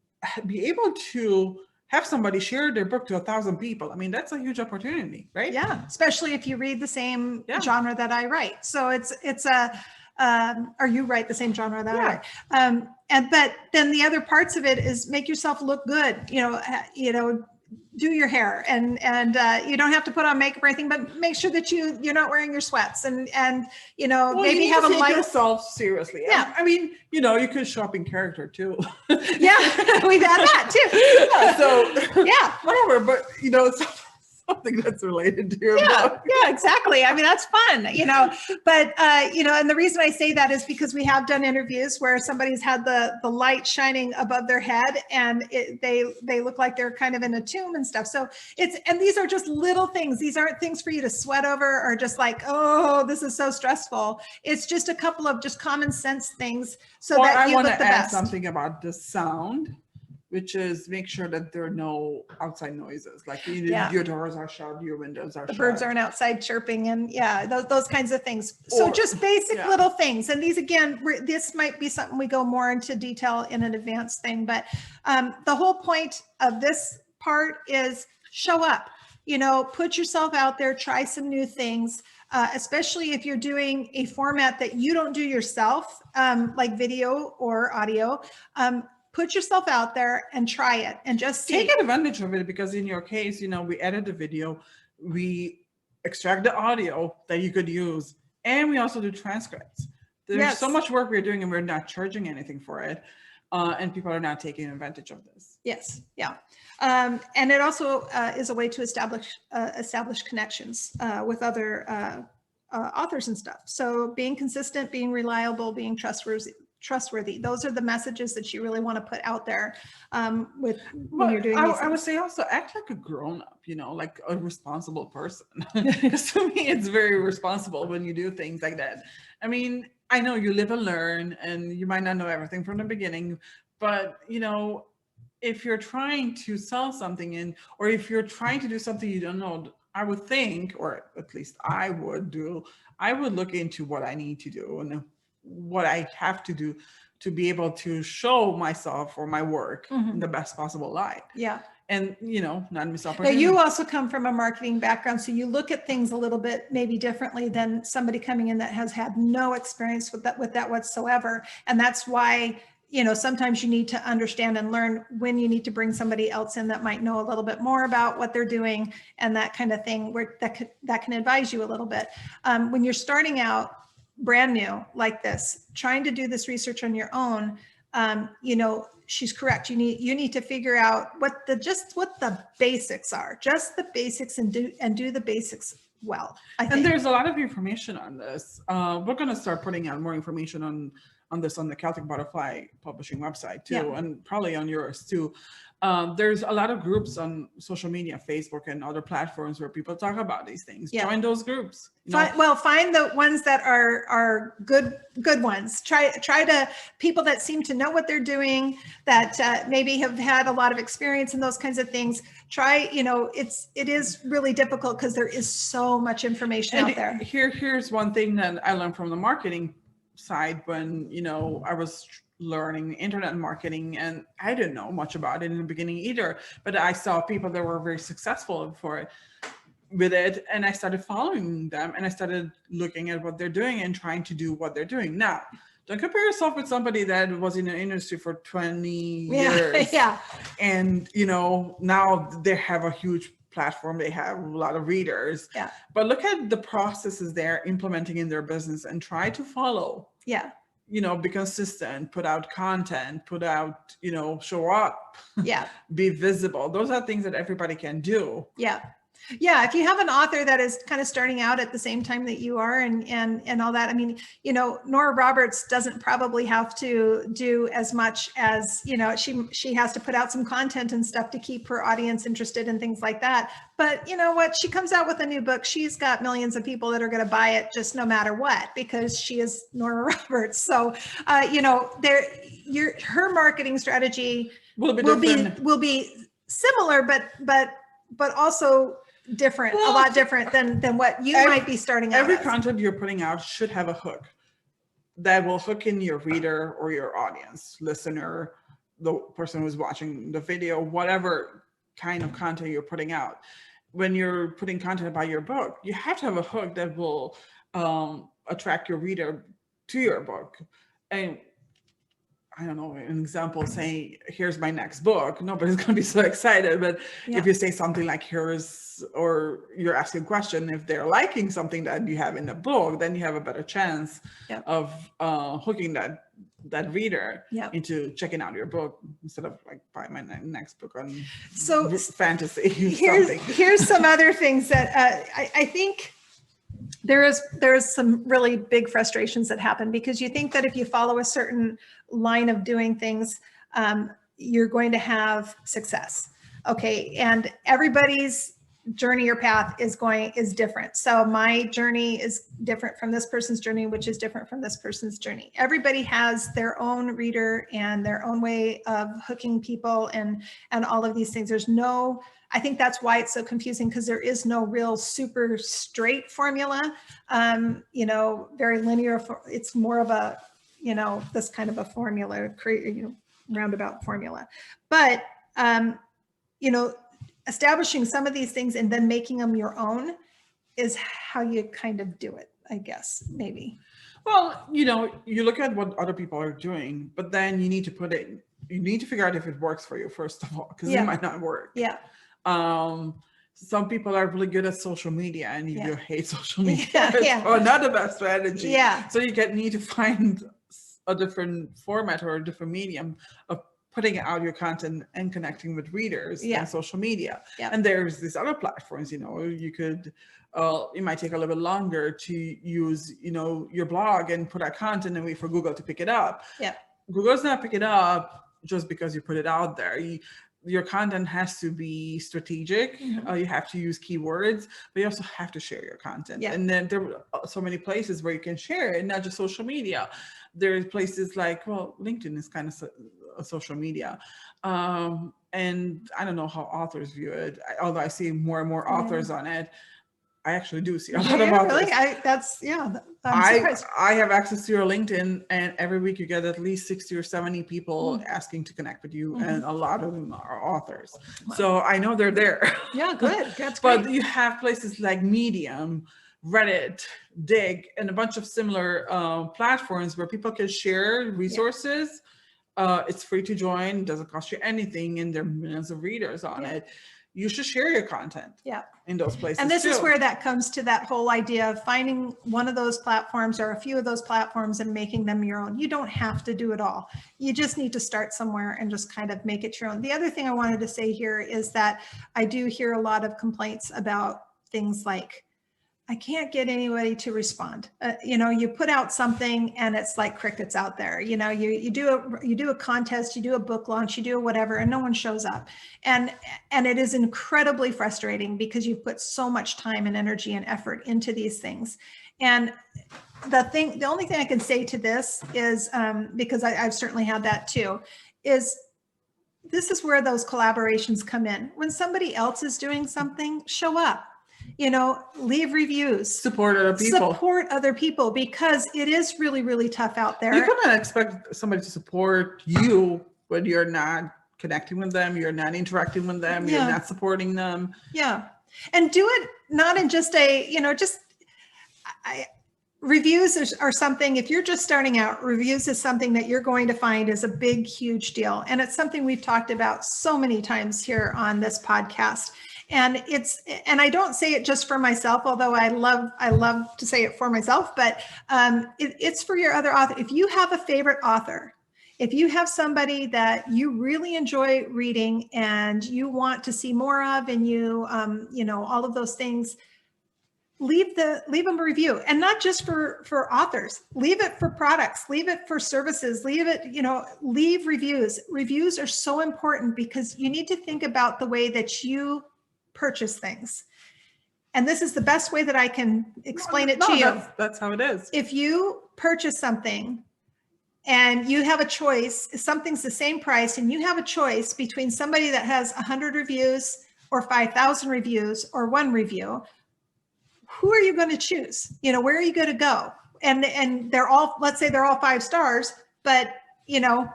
be able to have somebody share their book to 1,000 people, I mean, that's a huge opportunity, right? Yeah, especially if you read the same genre that I write. So it's a or you write the same genre that I write. But then the other parts of it is make yourself look good. Do your hair, and you don't have to put on makeup or anything, but make sure that you're not wearing your sweats, and maybe have a light. Yourself seriously. Yeah, I mean, you could show up in character too. Yeah, we've had that too. Whatever. But it's something that's related to your book. Yeah, exactly. I mean, that's fun, but, and the reason I say that is because we have done interviews where somebody's had the light shining above their head, and they look like they're kind of in a tomb and stuff. So and these are just little things. These aren't things for you to sweat over or just like, oh, this is so stressful. It's just a couple of just common sense things so that you look the best. I want to add something about the sound. which is make sure that there are no outside noises, like Yeah. your doors are shut, your windows are The shut. birds aren't outside chirping, and those kinds of things. So Or- just basic yeah. little things. And these, again, this might be something we go more into detail in an advanced thing, but the whole point of this part is show up, put yourself out there, try some new things, especially if you're doing a format that you don't do yourself, like video or audio. Put yourself out there and try it and just see. Take advantage of it, because in your case, we edit the video, we extract the audio that you could use, and we also do transcripts. There's so much work we're doing, and we're not charging anything for it. And people are not taking advantage of this. Yes. Yeah. And it also is a way to establish connections with other authors and stuff. So being consistent, being reliable, being trustworthy. Those are the messages that you really want to put out there when you're doing these I would say also act like a grown-up, like a responsible person. Because to me, it's very responsible when you do things like that. I mean, I know you live and learn, and you might not know everything from the beginning, but if you're trying to sell something or if you're trying to do something you don't know, I would think, or at least I would look into what I need to do and what I have to do to be able to show myself or my work in the best possible light. Yeah. And, not miss Now, opportunity. you also come from a marketing background, so you look at things a little bit maybe differently than somebody coming in that has had no experience with that whatsoever. And that's why, sometimes you need to understand and learn when you need to bring somebody else in that might know a little bit more about what they're doing and that kind of thing, where that can advise you a little bit. When you're starting out brand new like this, trying to do this research on your own, she's correct. You need to figure out what the basics are, just the basics, and do the basics well. I think. And there's a lot of information on this. We're going to start putting out more information on this on the Celtic Butterfly Publishing website too, and probably on yours too. There's a lot of groups on social media, Facebook and other platforms, where people talk about these things. Join those groups. Find the ones that are good ones. Try to people that seem to know what they're doing, that maybe have had a lot of experience in those kinds of things. Try, it is really difficult because there is so much information out there. Here's one thing that I learned from the marketing side when, I was learning internet marketing, and I didn't know much about it in the beginning either, but I saw people that were very successful with it, and I started following them, and I started looking at what they're doing and trying to do what they're doing. Now, don't compare yourself with somebody that was in the industry for 20 years. Yeah. And, now they have a huge platform, they have a lot of readers. Yeah. But look at the processes they're implementing in their business and try to follow. Yeah. Be consistent, put out content, show up. Yeah. Be visible. Those are things that everybody can do. Yeah. Yeah. If you have an author that is kind of starting out at the same time that you are and all that, I mean, Nora Roberts doesn't probably have to do as much as, she has to put out some content and stuff to keep her audience interested and things like that. But you know what? She comes out with a new book. She's got millions of people that are going to buy it just no matter what, because she is Nora Roberts. So, her marketing strategy will be similar, but also different, a lot different than what you might be starting out. Every content you're putting out should have a hook that will hook in your reader or your audience, listener, the person who's watching the video, whatever kind of content you're putting out. When you're putting content about your book, you have to have a hook that will attract your reader to your book. And I don't know, an example saying, here's my next book, nobody's going to be so excited. But if you say something like or you're asking a question, if they're liking something that you have in the book, then you have a better chance of hooking that reader into checking out your book instead of like buying my next book on fantasy. Here's some other things that I think there's some really big frustrations that happen, because you think that if you follow a certain line of doing things, you're going to have success. Okay. And everybody's journey or path is different. So my journey is different from this person's journey, which is different from this person's journey. Everybody has their own reader and their own way of hooking people and all of these things. I think that's why it's so confusing, because there is no real super straight formula, very linear. It's more of a, this kind of a formula, roundabout formula. But, establishing some of these things and then making them your own is how you kind of do it, I guess, maybe. Well, you look at what other people are doing, but then you need to figure out if it works for you, first of all, because it might not work. Yeah. Some people are really good at social media, and you hate social media. Yeah. Or not the best strategy. Yeah. So you need to find a different format or a different medium of putting out your content and connecting with readers than social media. Yeah. And there's these other platforms, you could, it might take a little bit longer to use, your blog and put out content and wait for Google to pick it up. Yeah. Google's not pick it up just because you put it out there. Your content has to be strategic. Mm-hmm. You have to use keywords, but you also have to share your content. Yeah. And then there are so many places where you can share it, not just social media. Places like, LinkedIn is kind of a social media. And I don't know how authors view it, although I see more and more authors on it. I actually do see a lot of authors. Really? I have access to your LinkedIn, and every week you get at least 60 or 70 people asking to connect with you, and a lot of them are authors. Wow. So I know they're there. Yeah, good. That's great. But you have places like Medium, Reddit, Dig, and a bunch of similar platforms where people can share resources. It's free to join, doesn't cost you anything, and there are millions of readers on it. You should share your content in those places. And this is where that comes to that whole idea of finding one of those platforms or a few of those platforms and making them your own. You don't have to do it all. You just need to start somewhere and just kind of make it your own. The other thing I wanted to say here is that I do hear a lot of complaints about things like, I can't get anybody to respond. You put out something and it's like crickets out there. You do a contest, you do a book launch, you do whatever, and no one shows up. And it is incredibly frustrating, because you've put so much time and energy and effort into these things. And the only thing I can say to this is, because I've certainly had that too, is this is where those collaborations come in. When somebody else is doing something, show up. Leave reviews, support other people, because it is really, really tough out there. You cannot expect somebody to support you when you're not connecting with them, you're not interacting with them, you're not supporting them. Yeah. And do it not in just reviews are something, if you're just starting out, reviews is something that you're going to find is a big, huge deal. And it's something we've talked about so many times here on this podcast. And I don't say it just for myself, although I love to say it for myself, but it's for your other author. If you have a favorite author, if you have somebody that you really enjoy reading and you want to see more of, and all of those things, leave them a review. And not just for authors, leave it for products, leave it for services, leave reviews. Reviews are so important, because you need to think about the way that you purchase things. And this is the best way that I can explain it to you. That's how it is. If you purchase something and you have a choice, something's the same price, and you have a choice between somebody that has 100 reviews or 5,000 reviews or one review, who are you going to choose? Where are you going to go? And they're all, let's say they're all 5 stars, but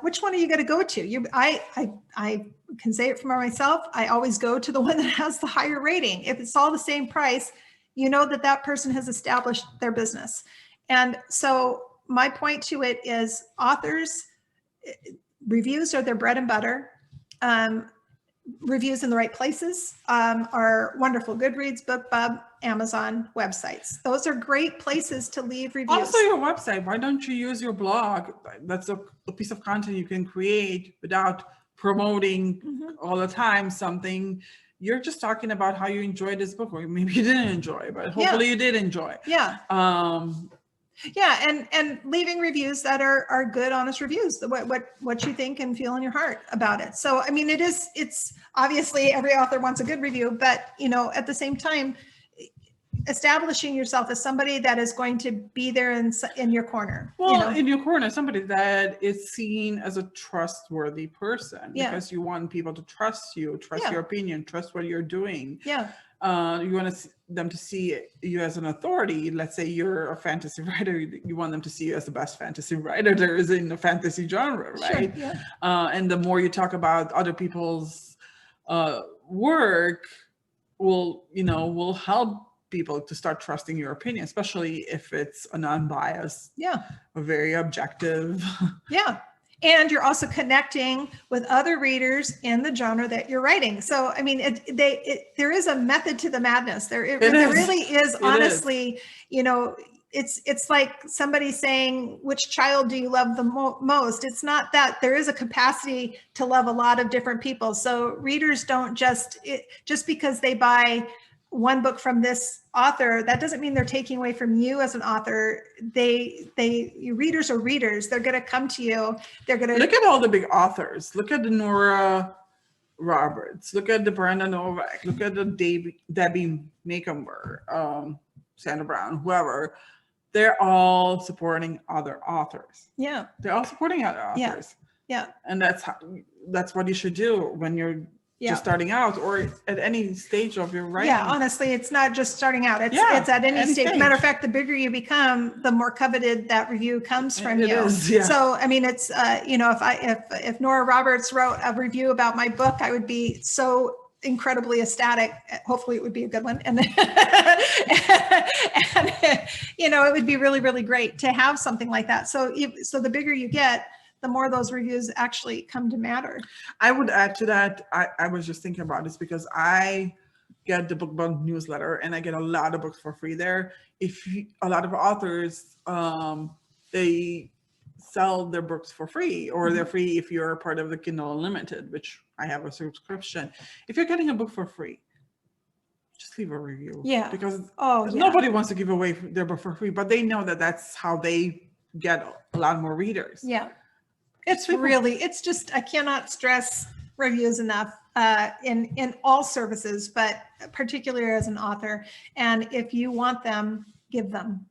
which one are you going to go to? I can say it for myself. I always go to the one that has the higher rating. If it's all the same price, that person has established their business. And so my point to it is, authors, reviews are their bread and butter. Reviews in the right places are wonderful. Goodreads, BookBub, Amazon websites. Those are great places to leave reviews. Also your website. Why don't you use your blog? That's a piece of content you can create without promoting all the time something. You're just talking about how you enjoyed this book, or maybe you didn't enjoy, but hopefully you did enjoy. Yeah. Yeah, and leaving reviews that are good, honest reviews. What you think and feel in your heart about it. So I mean, it's obviously every author wants a good review, but at the same time, establishing yourself as somebody that is going to be there in your corner. Well, in your corner, somebody that is seen as a trustworthy person, Yeah. because you want people to trust you, trust your opinion, trust what you're doing. Yeah. You want them to see you as an authority. Let's say you're a fantasy writer, you want them to see you as the best fantasy writer there is in the fantasy genre, right? Sure, yeah. And the more you talk about other people's work, will help people to start trusting your opinion, especially if it's a non-biased, a very objective. Yeah. And you're also connecting with other readers in the genre that you're writing. So, I mean, there is a method to the madness. There really is, honestly, it's like somebody saying, which child do you love the most? It's not that. There is a capacity to love a lot of different people. So readers don't just because they buy one book from this author, that doesn't mean they're taking away from you as an author. Readers are readers. They're going to come to you. They're going to look at all the big authors. Look at the Nora Roberts. Look at the Brenda Novak. Look at the Debbie Macomber, Sandra Brown, whoever. They're all supporting other authors. Yeah, they're all supporting other authors. Yeah. And that's what you should do when you're just starting out, or at any stage of your writing. Yeah, honestly, it's not just starting out. It's at any stage. Matter of fact, the bigger you become, the more coveted that review comes from you. Is, yeah. So, I mean, it's if Nora Roberts wrote a review about my book, I would be so incredibly ecstatic. Hopefully it would be a good one. And, it would be really, really great to have something like that. So the bigger you get, the more those reviews actually come to matter. I would add to that, I was just thinking about this because I get the BookBug newsletter and I get a lot of books for free there. A lot of authors, they sell their books for free, or they're free if you're a part of the Kindle Unlimited, which I have a subscription. If you're getting a book for free, just leave a review. Yeah. Because nobody wants to give away their book for free, but they know that that's how they get a lot more readers. Yeah. It's just, I cannot stress reviews enough in all services, but particularly as an author. And if you want them, give them,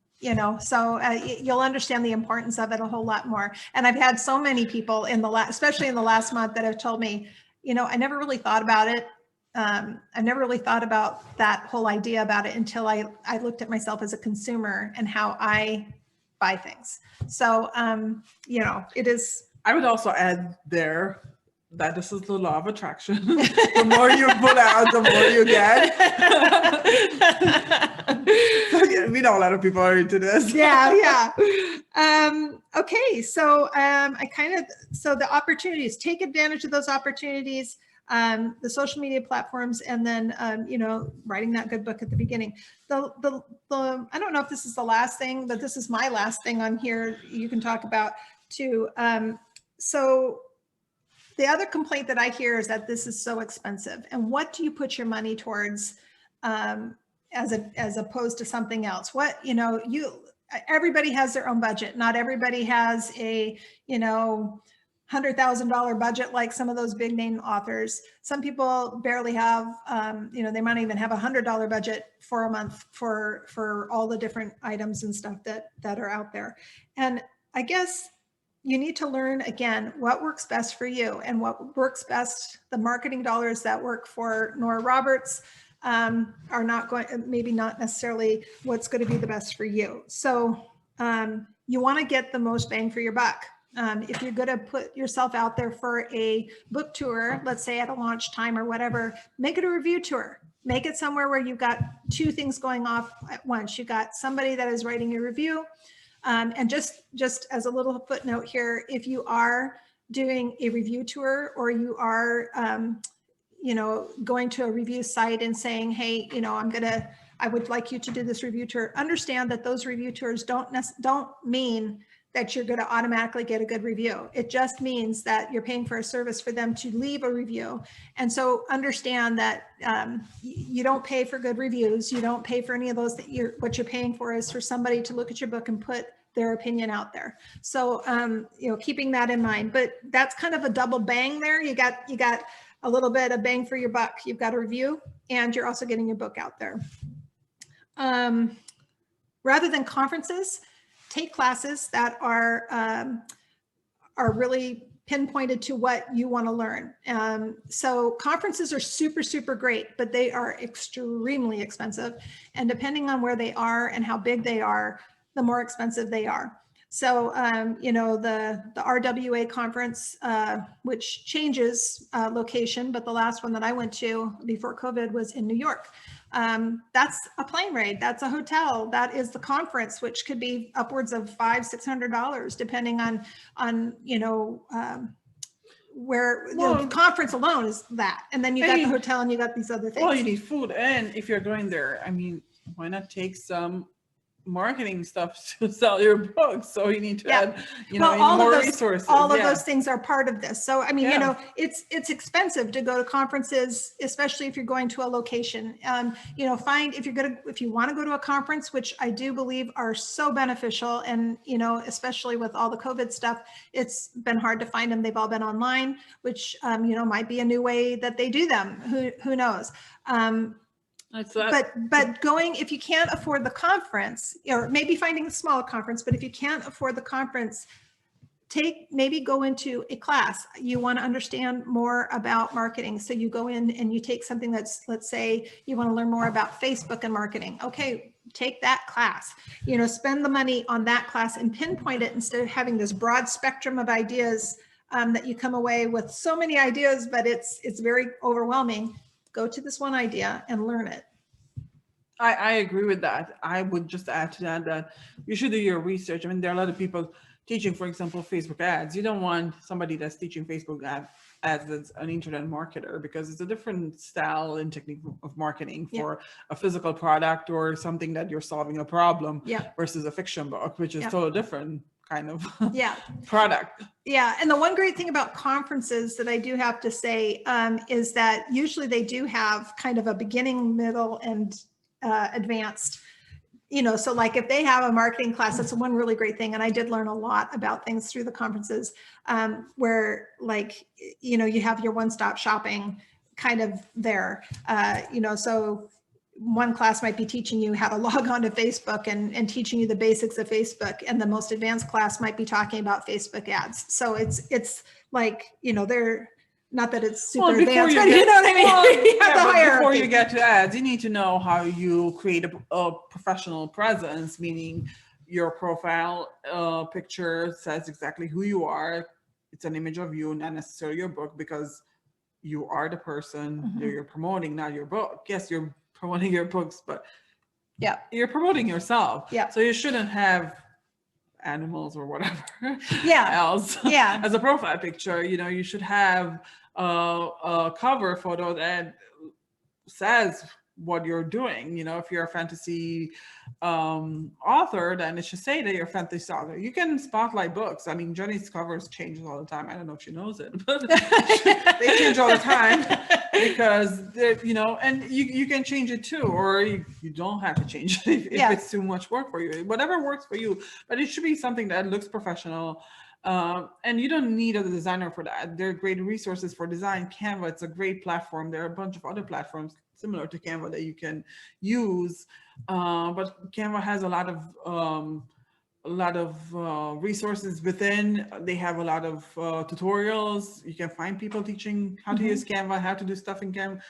so you'll understand the importance of it a whole lot more. And I've had so many people especially in the last month, that have told me, I never really thought about it. I never really thought about that whole idea about it until I looked at myself as a consumer and how I buy things. So, it is. I would also add there that this is the law of attraction. The more you put out, the more you get. So, we know a lot of people are into this. Yeah. Okay. So so the opportunities, take advantage of those opportunities, the social media platforms, and then, writing that good book at the beginning. I don't know if this is the last thing, but this is my last thing on here you can talk about too. So the other complaint that I hear is that this is so expensive. And what do you put your money towards as opposed to something else? Everybody has their own budget. Not everybody has a, $100,000 budget like some of those big name authors. Some people barely have, they might even have $100 budget for a month for all the different items and stuff that are out there. And I guess you need to learn, again, what works best for you and what works best. The marketing dollars that work for Nora Roberts are maybe not necessarily what's going to be the best for you. So you want to get the most bang for your buck. If you're going to put yourself out there for a book tour, let's say at a launch time or whatever, make it a review tour. Make it somewhere where you've got two things going off at once. You got somebody that is writing a review. And just as a little footnote here, if you are doing a review tour, or you are, going to a review site and saying, hey, I would like you to do this review tour, understand that those review tours don't mean that you're going to automatically get a good review. It just means that you're paying for a service for them to leave a review. And so understand that you don't pay for good reviews. You don't pay for any of those. What you're paying for is for somebody to look at your book and put their opinion out there. So, keeping that in mind, but that's kind of a double bang there. You got a little bit of bang for your buck. You've got a review and you're also getting your book out there. Rather than conferences, take classes that are really pinpointed to what you want to learn. So conferences are super, super great, but they are extremely expensive. And depending on where they are and how big they are, the more expensive they are. So, the RWA conference, which changes location, but the last one that I went to before COVID was in New York. That's a plane ride. That's a hotel. That is the conference, which could be upwards of $500-$600, depending on where the conference alone is that. And then you got the hotel and you got these other things. Well, you need food. And if you're going there, I mean, why not take some marketing stuff to sell your book? So you need to add, more resources. All of those things are part of this. So, I mean, it's expensive to go to conferences, especially if you're going to a location. Find if you want to go to a conference, which I do believe are so beneficial. And, especially with all the COVID stuff, it's been hard to find them. They've all been online, which, might be a new way that they do them. Who knows? But going, if you can't afford the conference, or maybe finding a smaller conference, but if you can't afford the conference, maybe go into a class. You want to understand more about marketing. So you go in and you take something that's, let's say you want to learn more about Facebook and marketing. Okay, take that class, spend the money on that class and pinpoint it instead of having this broad spectrum of ideas that you come away with so many ideas, but it's very overwhelming. Go to this one idea and learn it. I agree with that. I would just add to that you should do your research. I mean, there are a lot of people teaching, for example, Facebook ads. You don't want somebody that's teaching Facebook ads that's an internet marketer, because it's a different style and technique of marketing for a physical product or something that you're solving a problem versus a fiction book, which is totally different kind of product. Yeah. And the one great thing about conferences that I do have to say is that usually they do have kind of a beginning, middle, and advanced, so like if they have a marketing class, that's one really great thing. And I did learn a lot about things through the conferences where you have your one-stop shopping kind of there, so one class might be teaching you how to log on to Facebook and teaching you the basics of Facebook. And the most advanced class might be talking about Facebook ads. So it's like, they're not that it's super advanced, but you know what I mean? Before you get to ads, you need to know how you create a professional presence, meaning your profile picture says exactly who you are. It's an image of you, not necessarily your book, because you are the person that you're promoting, not your book. Yes, you're promoting your books, but you're promoting yourself. So you shouldn't have animals or whatever else as a profile picture. You should have a cover photo that says what you're doing. If you're a fantasy author, then it should say that you're a fantasy author. You can spotlight books. I mean, Jenny's covers changes all the time. I don't know if she knows it, but they change all the time because and you can change it too, or you don't have to change it if it's too much work for you. Whatever works for you, but it should be something that looks professional. And you don't need a designer for that. There are great resources for design. Canva, it's a great platform. There are a bunch of other platforms similar to Canva that you can use, but Canva has a lot of resources within. They have a lot of tutorials. You can find people teaching how to use Canva, how to do stuff in Canva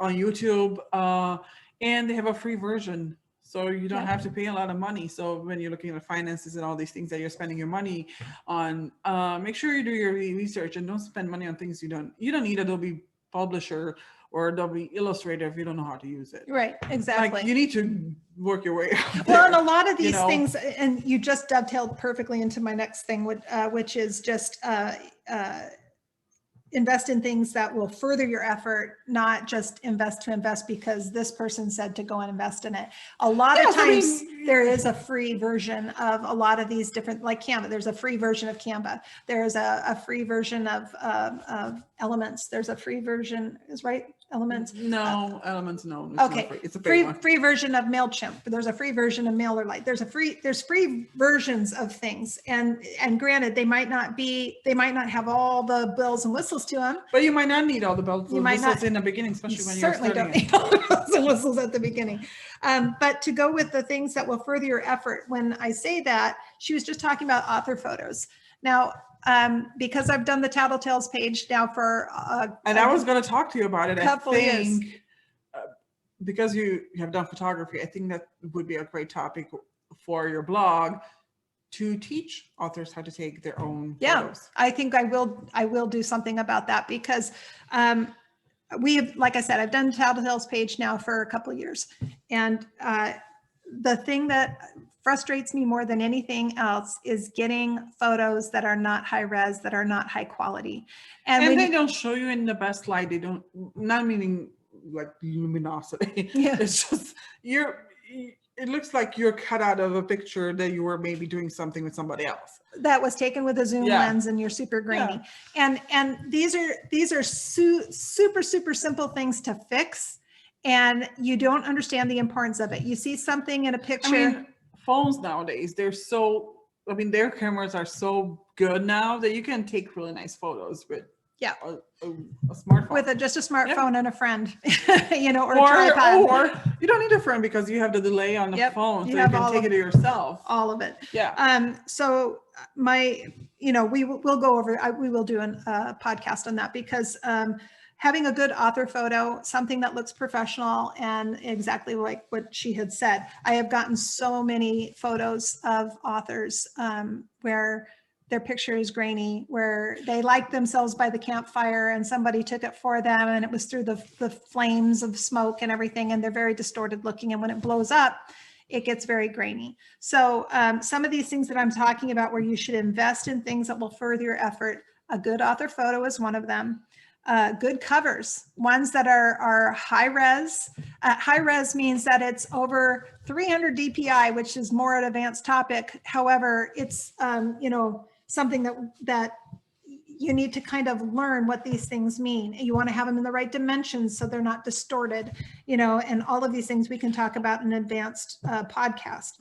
on YouTube, and they have a free version. So you don't have to pay a lot of money. So when you're looking at finances and all these things that you're spending your money on, make sure you do your research and don't spend money on things you don't need Adobe Publisher or Adobe Illustrator if you don't know how to use it. Right, exactly. Like, you need to work your way out well, and a lot of these things, and you just dovetailed perfectly into my next thing, which is just invest in things that will further your effort, not just invest to invest because this person said to go and invest in it. A lot of times there is a free version of a lot of these different, like Canva, there's a free version of Canva. There's a free version of Elements. There's a free version, Elements. No, Elements, no. It's Okay. not free. It's a paid one. Free version of MailChimp. There's a free version of MailerLite. There's free versions of things. And granted, they might not have all the bells and whistles to them. But you might not need all the bells You and might whistles not. in the beginning, especially when You you're certainly starting don't it. need all the bells and whistles at the beginning. But to go with the things that will further your effort, when I say that, she was just talking about author photos. Now, because I've done the Tattletales page now for And I was going to talk to you about it. couple I years. think because you have done photography, I think that would be a great topic for your blog to teach authors how to take their own photos. I think I will do something about that because like I said, I've done Tattletales page now for a couple of years. And the thing that frustrates me more than anything else is getting photos that are not high res, that are not high quality. And they don't show you in the best light. They don't, not meaning like luminosity. Yeah. It's just, it looks like you're cut out of a picture that you were maybe doing something with somebody else. That was taken with a zoom lens and you're super grainy. And these are super simple things to fix. And you don't understand the importance of it. You see something in a picture. I mean, phones nowadays, their cameras are so good now that you can take really nice photos with a smartphone. With just a smartphone and a friend, or a or tripod. Or you don't need a friend because you have the delay on the phone, so you can take it to yourself. All of it. Yeah. So we'll go over, we will do a podcast on that because having a good author photo, something that looks professional and exactly like what she had said. I have gotten so many photos of authors where their picture is grainy, where they like themselves by the campfire and somebody took it for them and it was through the flames of smoke and everything, and they're very distorted looking. And when it blows up, it gets very grainy. So some of these things that I'm talking about where you should invest in things that will further your effort, a good author photo is one of them. Good covers, ones that are high res. High res means that it's over 300 DPI, which is more an advanced topic. However, it's something that you need to kind of learn what these things mean. You want to have them in the right dimensions so they're not distorted, and all of these things we can talk about in an advanced podcast.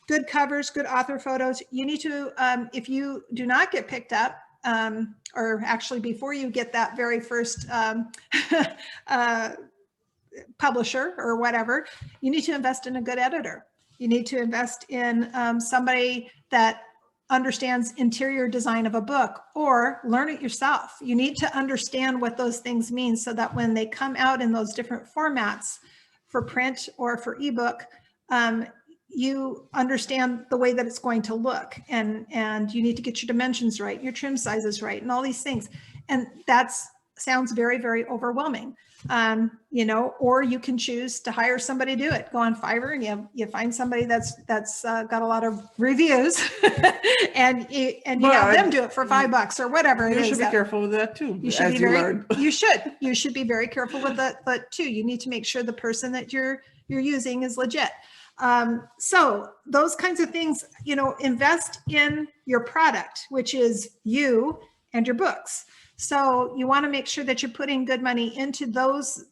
Good covers, good author photos. You need to, if you do not get picked up, or actually before you get that very first publisher or whatever, you need to invest in a good editor. You need to invest in somebody that understands interior design of a book, or learn it yourself. You need to understand what those things mean so that when they come out in those different formats for print or for ebook, you understand the way that it's going to look, and you need to get your dimensions right, your trim sizes right, and all these things. And sounds very, very overwhelming. Or you can choose to hire somebody to do it. Go on Fiverr and you find somebody that's got a lot of reviews and you have them do it for $5 or whatever it is. You should be careful with that too. You should be very careful with that, but too, you need to make sure the person that you're using is legit. So those kinds of things, invest in your product, which is you and your books. So you want to make sure that you're putting good money into those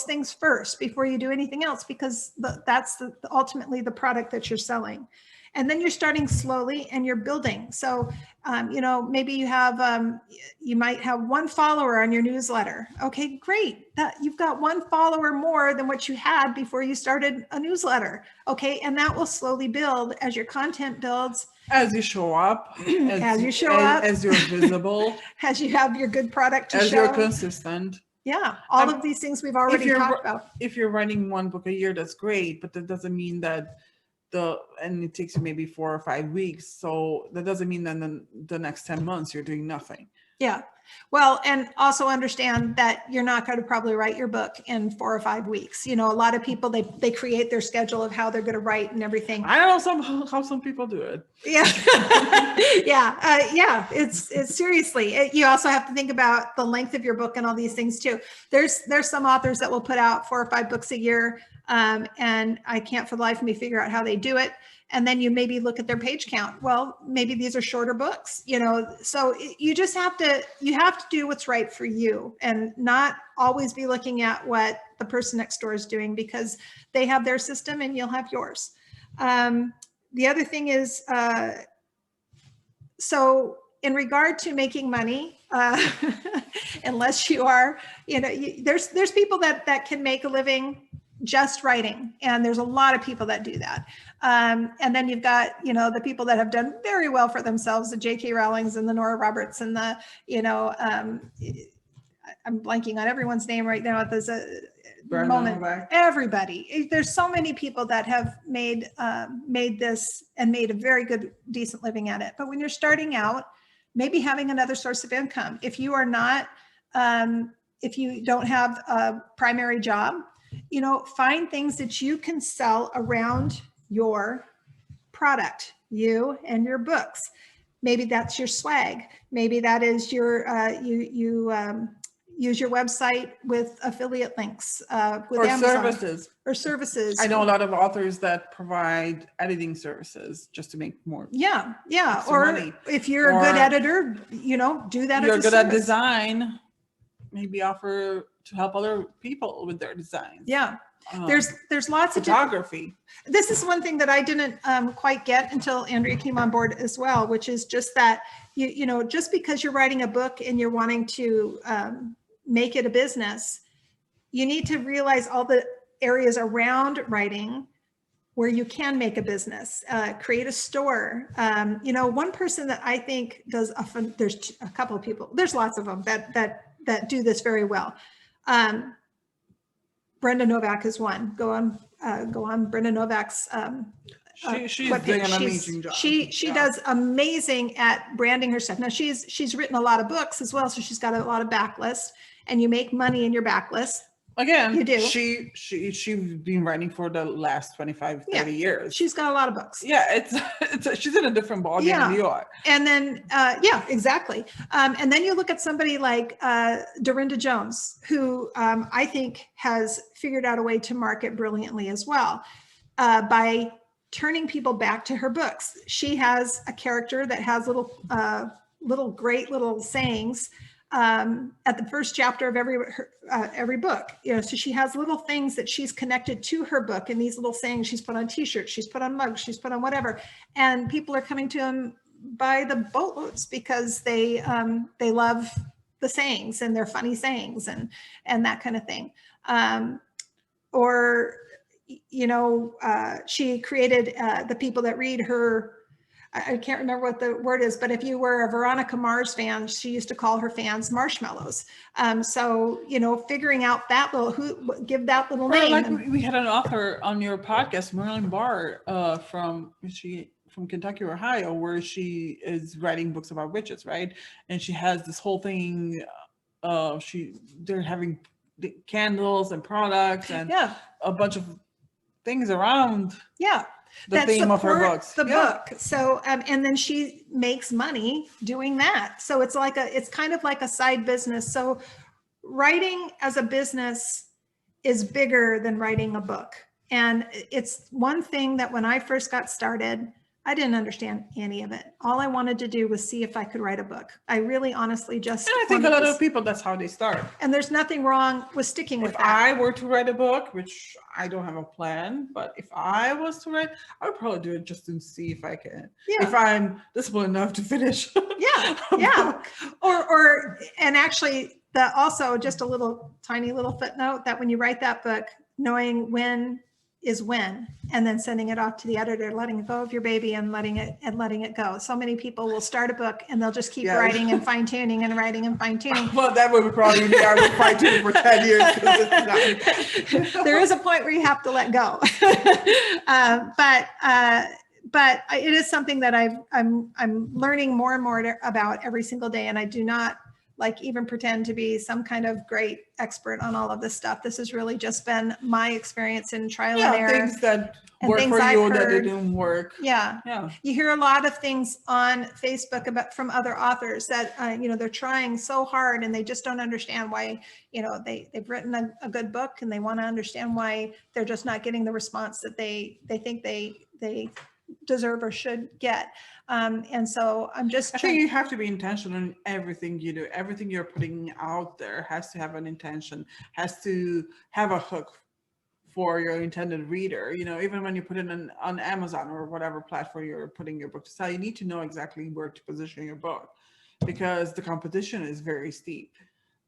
things first before you do anything else, because that's ultimately the product that you're selling. And then you're starting slowly and you're building. So, maybe you might have one follower on your newsletter. Okay, great. That you've got one follower more than what you had before you started a newsletter. Okay. And that will slowly build as your content builds. As you show up, as you're visible, as you have your good product to show. As you're consistent. Yeah. All of these things we've already talked about. If you're writing one book a year, that's great, but that doesn't mean that and it takes you maybe 4 or 5 weeks. So that doesn't mean that the next 10 months you're doing nothing. Yeah. Well, and also understand that you're not going to probably write your book in 4 or 5 weeks. A lot of people, they create their schedule of how they're going to write and everything. I don't know how some people do it. Yeah. It's seriously, you also have to think about the length of your book and all these things too. There's some authors that will put out 4 or 5 books a year. And I can't for the life of me figure out how they do it. And then you maybe look at their page count. Well, maybe these are shorter books, so you just have to have to do what's right for you and not always be looking at what the person next door is doing, because they have their system and you'll have yours. The other thing is, so in regard to making money, unless you are, there's people that can make a living just writing. And there's a lot of people that do that. And then you've got, the people that have done very well for themselves, the J.K. Rowlings and the Nora Roberts and the, I'm blanking on everyone's name right now at this moment. Everybody. There's so many people that have made this and made a very good, decent living at it. But when you're starting out, maybe having another source of income. If you are not, if you don't have a primary job, find things that you can sell around your product, you and your books. Maybe that's your swag. Maybe that is your, use your website with affiliate links with Amazon. Or services. I know a lot of authors that provide editing services just to make more. Yeah. Or money. If you're a good editor, do that. You're good at design, maybe offer to help other people with their designs. Yeah. There's lots of photography. This is one thing that I didn't quite get until Andrea came on board as well, which is just that, just because you're writing a book and you're wanting to make it a business, you need to realize all the areas around writing where you can make a business, create a store. One person that I think does, there's a couple of people, there's lots of them that do this very well. Brenda Novak is one. Go on Brenda Novak's she's doing an amazing job. She does amazing at branding her stuff. Now she's written a lot of books as well, so she's got a lot of backlist, and you make money in your backlist. Again, you do. She's been writing for the last 25, 30 years. She's got a lot of books. Yeah, she's in a different ballgame than you are. And then, exactly. And then you look at somebody like Dorinda Jones, who I think has figured out a way to market brilliantly as well by turning people back to her books. She has a character that has great little sayings at the first chapter of every book, so she has little things that she's connected to her book, and these little sayings she's put on t-shirts, she's put on mugs, she's put on whatever, and people are coming to them by the boatloads because they love the sayings, and they're funny sayings and that kind of thing. She created the people that read her, I can't remember what the word is, but if you were a Veronica Mars fan, she used to call her fans marshmallows. So, figuring out that give that little name. Like we had an author on your podcast, Marilyn Barr, from Kentucky, Ohio, where she is writing books about witches, right? And she has this whole thing. They're having candles and products and a bunch of things around. Yeah. The theme of her books. The book. So, and then she makes money doing that. So it's kind of like a side business. So writing as a business is bigger than writing a book. And it's one thing that when I first got started, I didn't understand any of it. All I wanted to do was see if I could write a book. I really honestly just... And I think a lot of people, that's how they start. And there's nothing wrong with sticking with that. If I were to write a book, which I don't have a plan, but if I was to write, I would probably do it just to see if I can. Yeah. If I'm disciplined enough to finish. Yeah. And actually, also just a tiny little footnote that when you write that book, knowing when is when, and then sending it off to the editor, letting go of your baby and letting it go. So many people will start a book and they'll just keep writing and fine tuning and writing and fine tuning. Well, that would probably be I would fine tune for 10 years. There is a point where you have to let go. But it is something that I'm learning more and more about every single day, and I do not even pretend to be some kind of great expert on all of this stuff. This has really just been my experience in trial and error. Things that work for you that didn't work. Yeah. You hear a lot of things on Facebook from other authors that, they're trying so hard and they just don't understand why, they've written a good book and they want to understand why they're just not getting the response that they think they deserve or should get. And so I'm just I think you have to be intentional in everything you do. Everything you're putting out there has to have an intention, has to have a hook for your intended reader. You know, even when you put it on Amazon or whatever platform you're putting your book to sell, you need to know exactly where to position your book, because the competition is very steep.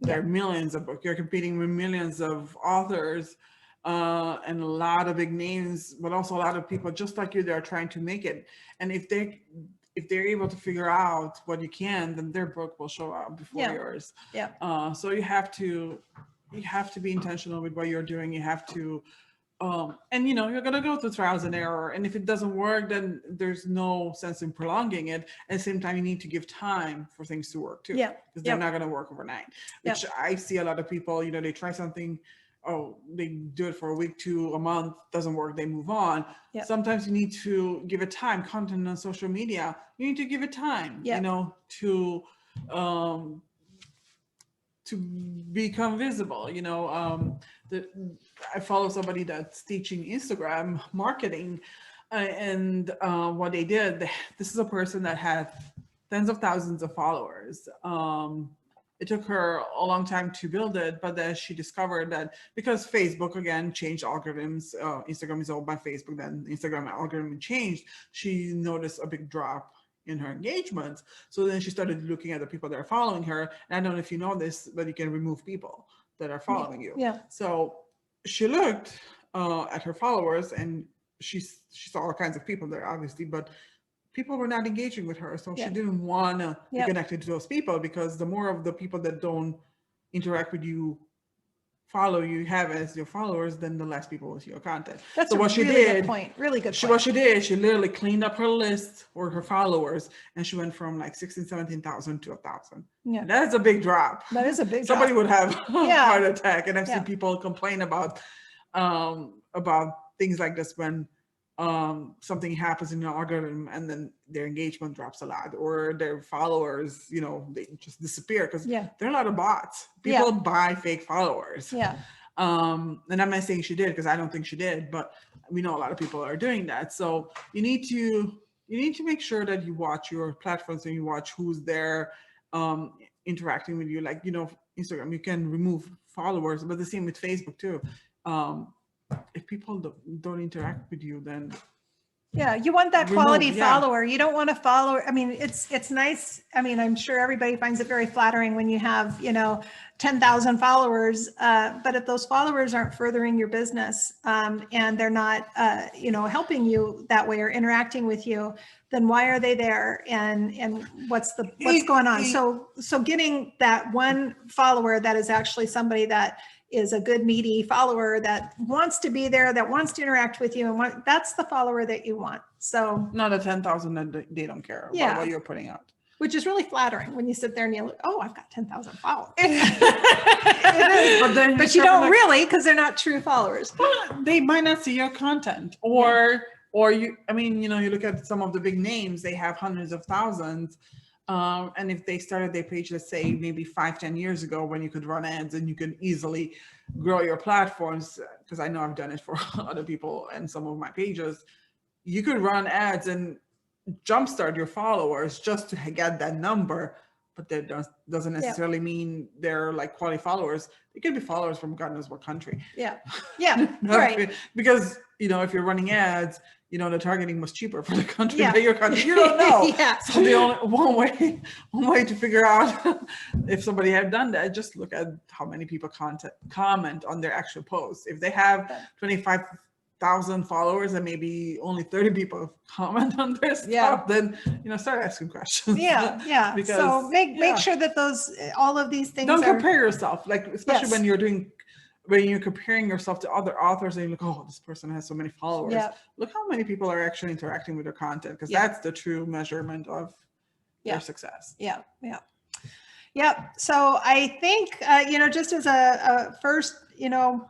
There are millions of books. You're competing with millions of authors, and a lot of big names, but also a lot of people just like you that are trying to make it. And if they're able to figure out what you can, then their book will show up before yours. So you have to be intentional with what you're doing. You have to, and you know, you're gonna go through trials and error. And if it doesn't work, then there's no sense in prolonging it. At the same time, you need to give time for things to work too. Because they're not gonna work overnight. Which I see a lot of people, you know, they try something, they do it for a week to a month, doesn't work, they move on. Sometimes you need to give it time. Content on social media, you need to give it time, you know, to become visible. You know, I follow somebody that's teaching Instagram marketing, and what they did, this is a person that had tens of thousands of followers. It took her a long time to build it, but then she discovered that because Facebook, again, changed algorithms, Instagram is owned by Facebook, then Instagram algorithm changed, she noticed a big drop in her engagements. So then she started looking at the people that are following her. And I don't know if you know this, but you can remove people that are following you. So she looked at her followers, and she saw all kinds of people there, obviously, but people were not engaging with her. So she didn't want to be connected to those people, because the more of the people that don't interact with you, follow you, have as your followers, then the less people will see your content. That's so what really she did, good point. Really good point. What she did, she literally cleaned up her list or her followers, and she went from like 16, 17,000 to 1,000. That is a big drop. That is a big Somebody drop. would have a heart attack. And I've seen people complain about things like this when something happens in the algorithm and then their engagement drops a lot, or their followers, you know, they just disappear because there are a lot of bots. People buy fake followers. And I'm not saying she did, because I don't think she did, but we know a lot of people are doing that. So you need to make sure that you watch your platforms and you watch who's there interacting with you. Like, you know, Instagram, you can remove followers, but the same with Facebook too. If people don't interact with you, then you want that quality follower. You don't want to follow. I mean, it's nice. I mean, I'm sure everybody finds it very flattering when you have, you know, 10,000 followers. But if those followers aren't furthering your business and they're not, you know, helping you that way or interacting with you, then why are they there? And what's going on? So getting that one follower that is actually somebody that is a good, meaty follower that wants to be there, that wants to interact with you, and that's the follower that you want. So not a 10,000 that they don't care about what you're putting out. Which is really flattering when you sit there and you look, oh, I've got 10,000 followers. It is, but you don't really, because they're not true followers. Well, they might not see your content, or you. I mean, you know, you look at some of the big names; they have hundreds of thousands. And if they started their page, let's say maybe 5-10 years ago, when you could run ads and you could easily grow your platforms, because I know I've done it for other people and some of my pages, you could run ads and jumpstart your followers just to get that number. But that doesn't necessarily mean they're like quality followers. They could be followers from God knows what country. Right. Because, you know, if you're running ads, you know, the targeting was cheaper for the country that your country. You don't know. So the only one way to figure out if somebody had done that, just look at how many people comment on their actual posts. If they have 25,000 followers and maybe only 30 people comment on their stuff, then, you know, start asking questions. Because, so make sure that all of these things don't compare yourself, like, especially when you're comparing yourself to other authors and you look, oh, this person has so many followers. Look how many people are actually interacting with their content, because that's the true measurement of their success. So I think, you know, just as a first, you know,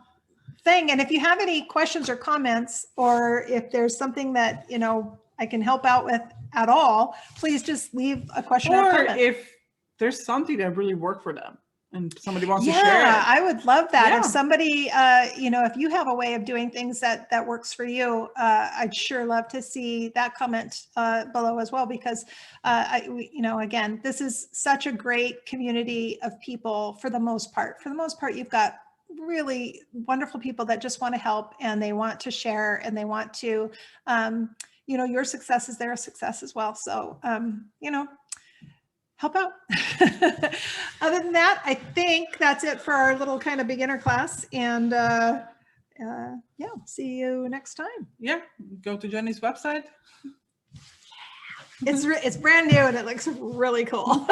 thing, and if you have any questions or comments, or if there's something that, you know, I can help out with at all, please just leave a question or comment. If there's something that really worked for them, and somebody wants to share Yeah, it. I would love that. Yeah. If somebody, if you have a way of doing things that works for you, I'd sure love to see that comment below as well, because again, this is such a great community of people for the most part. For the most part, you've got really wonderful people that just want to help, and they want to share, and they want to, your success is their success as well. So, help out. Other than that, I think that's it for our little kind of beginner class. And see you next time. Yeah, go to Jenny's website. It's brand new and it looks really cool.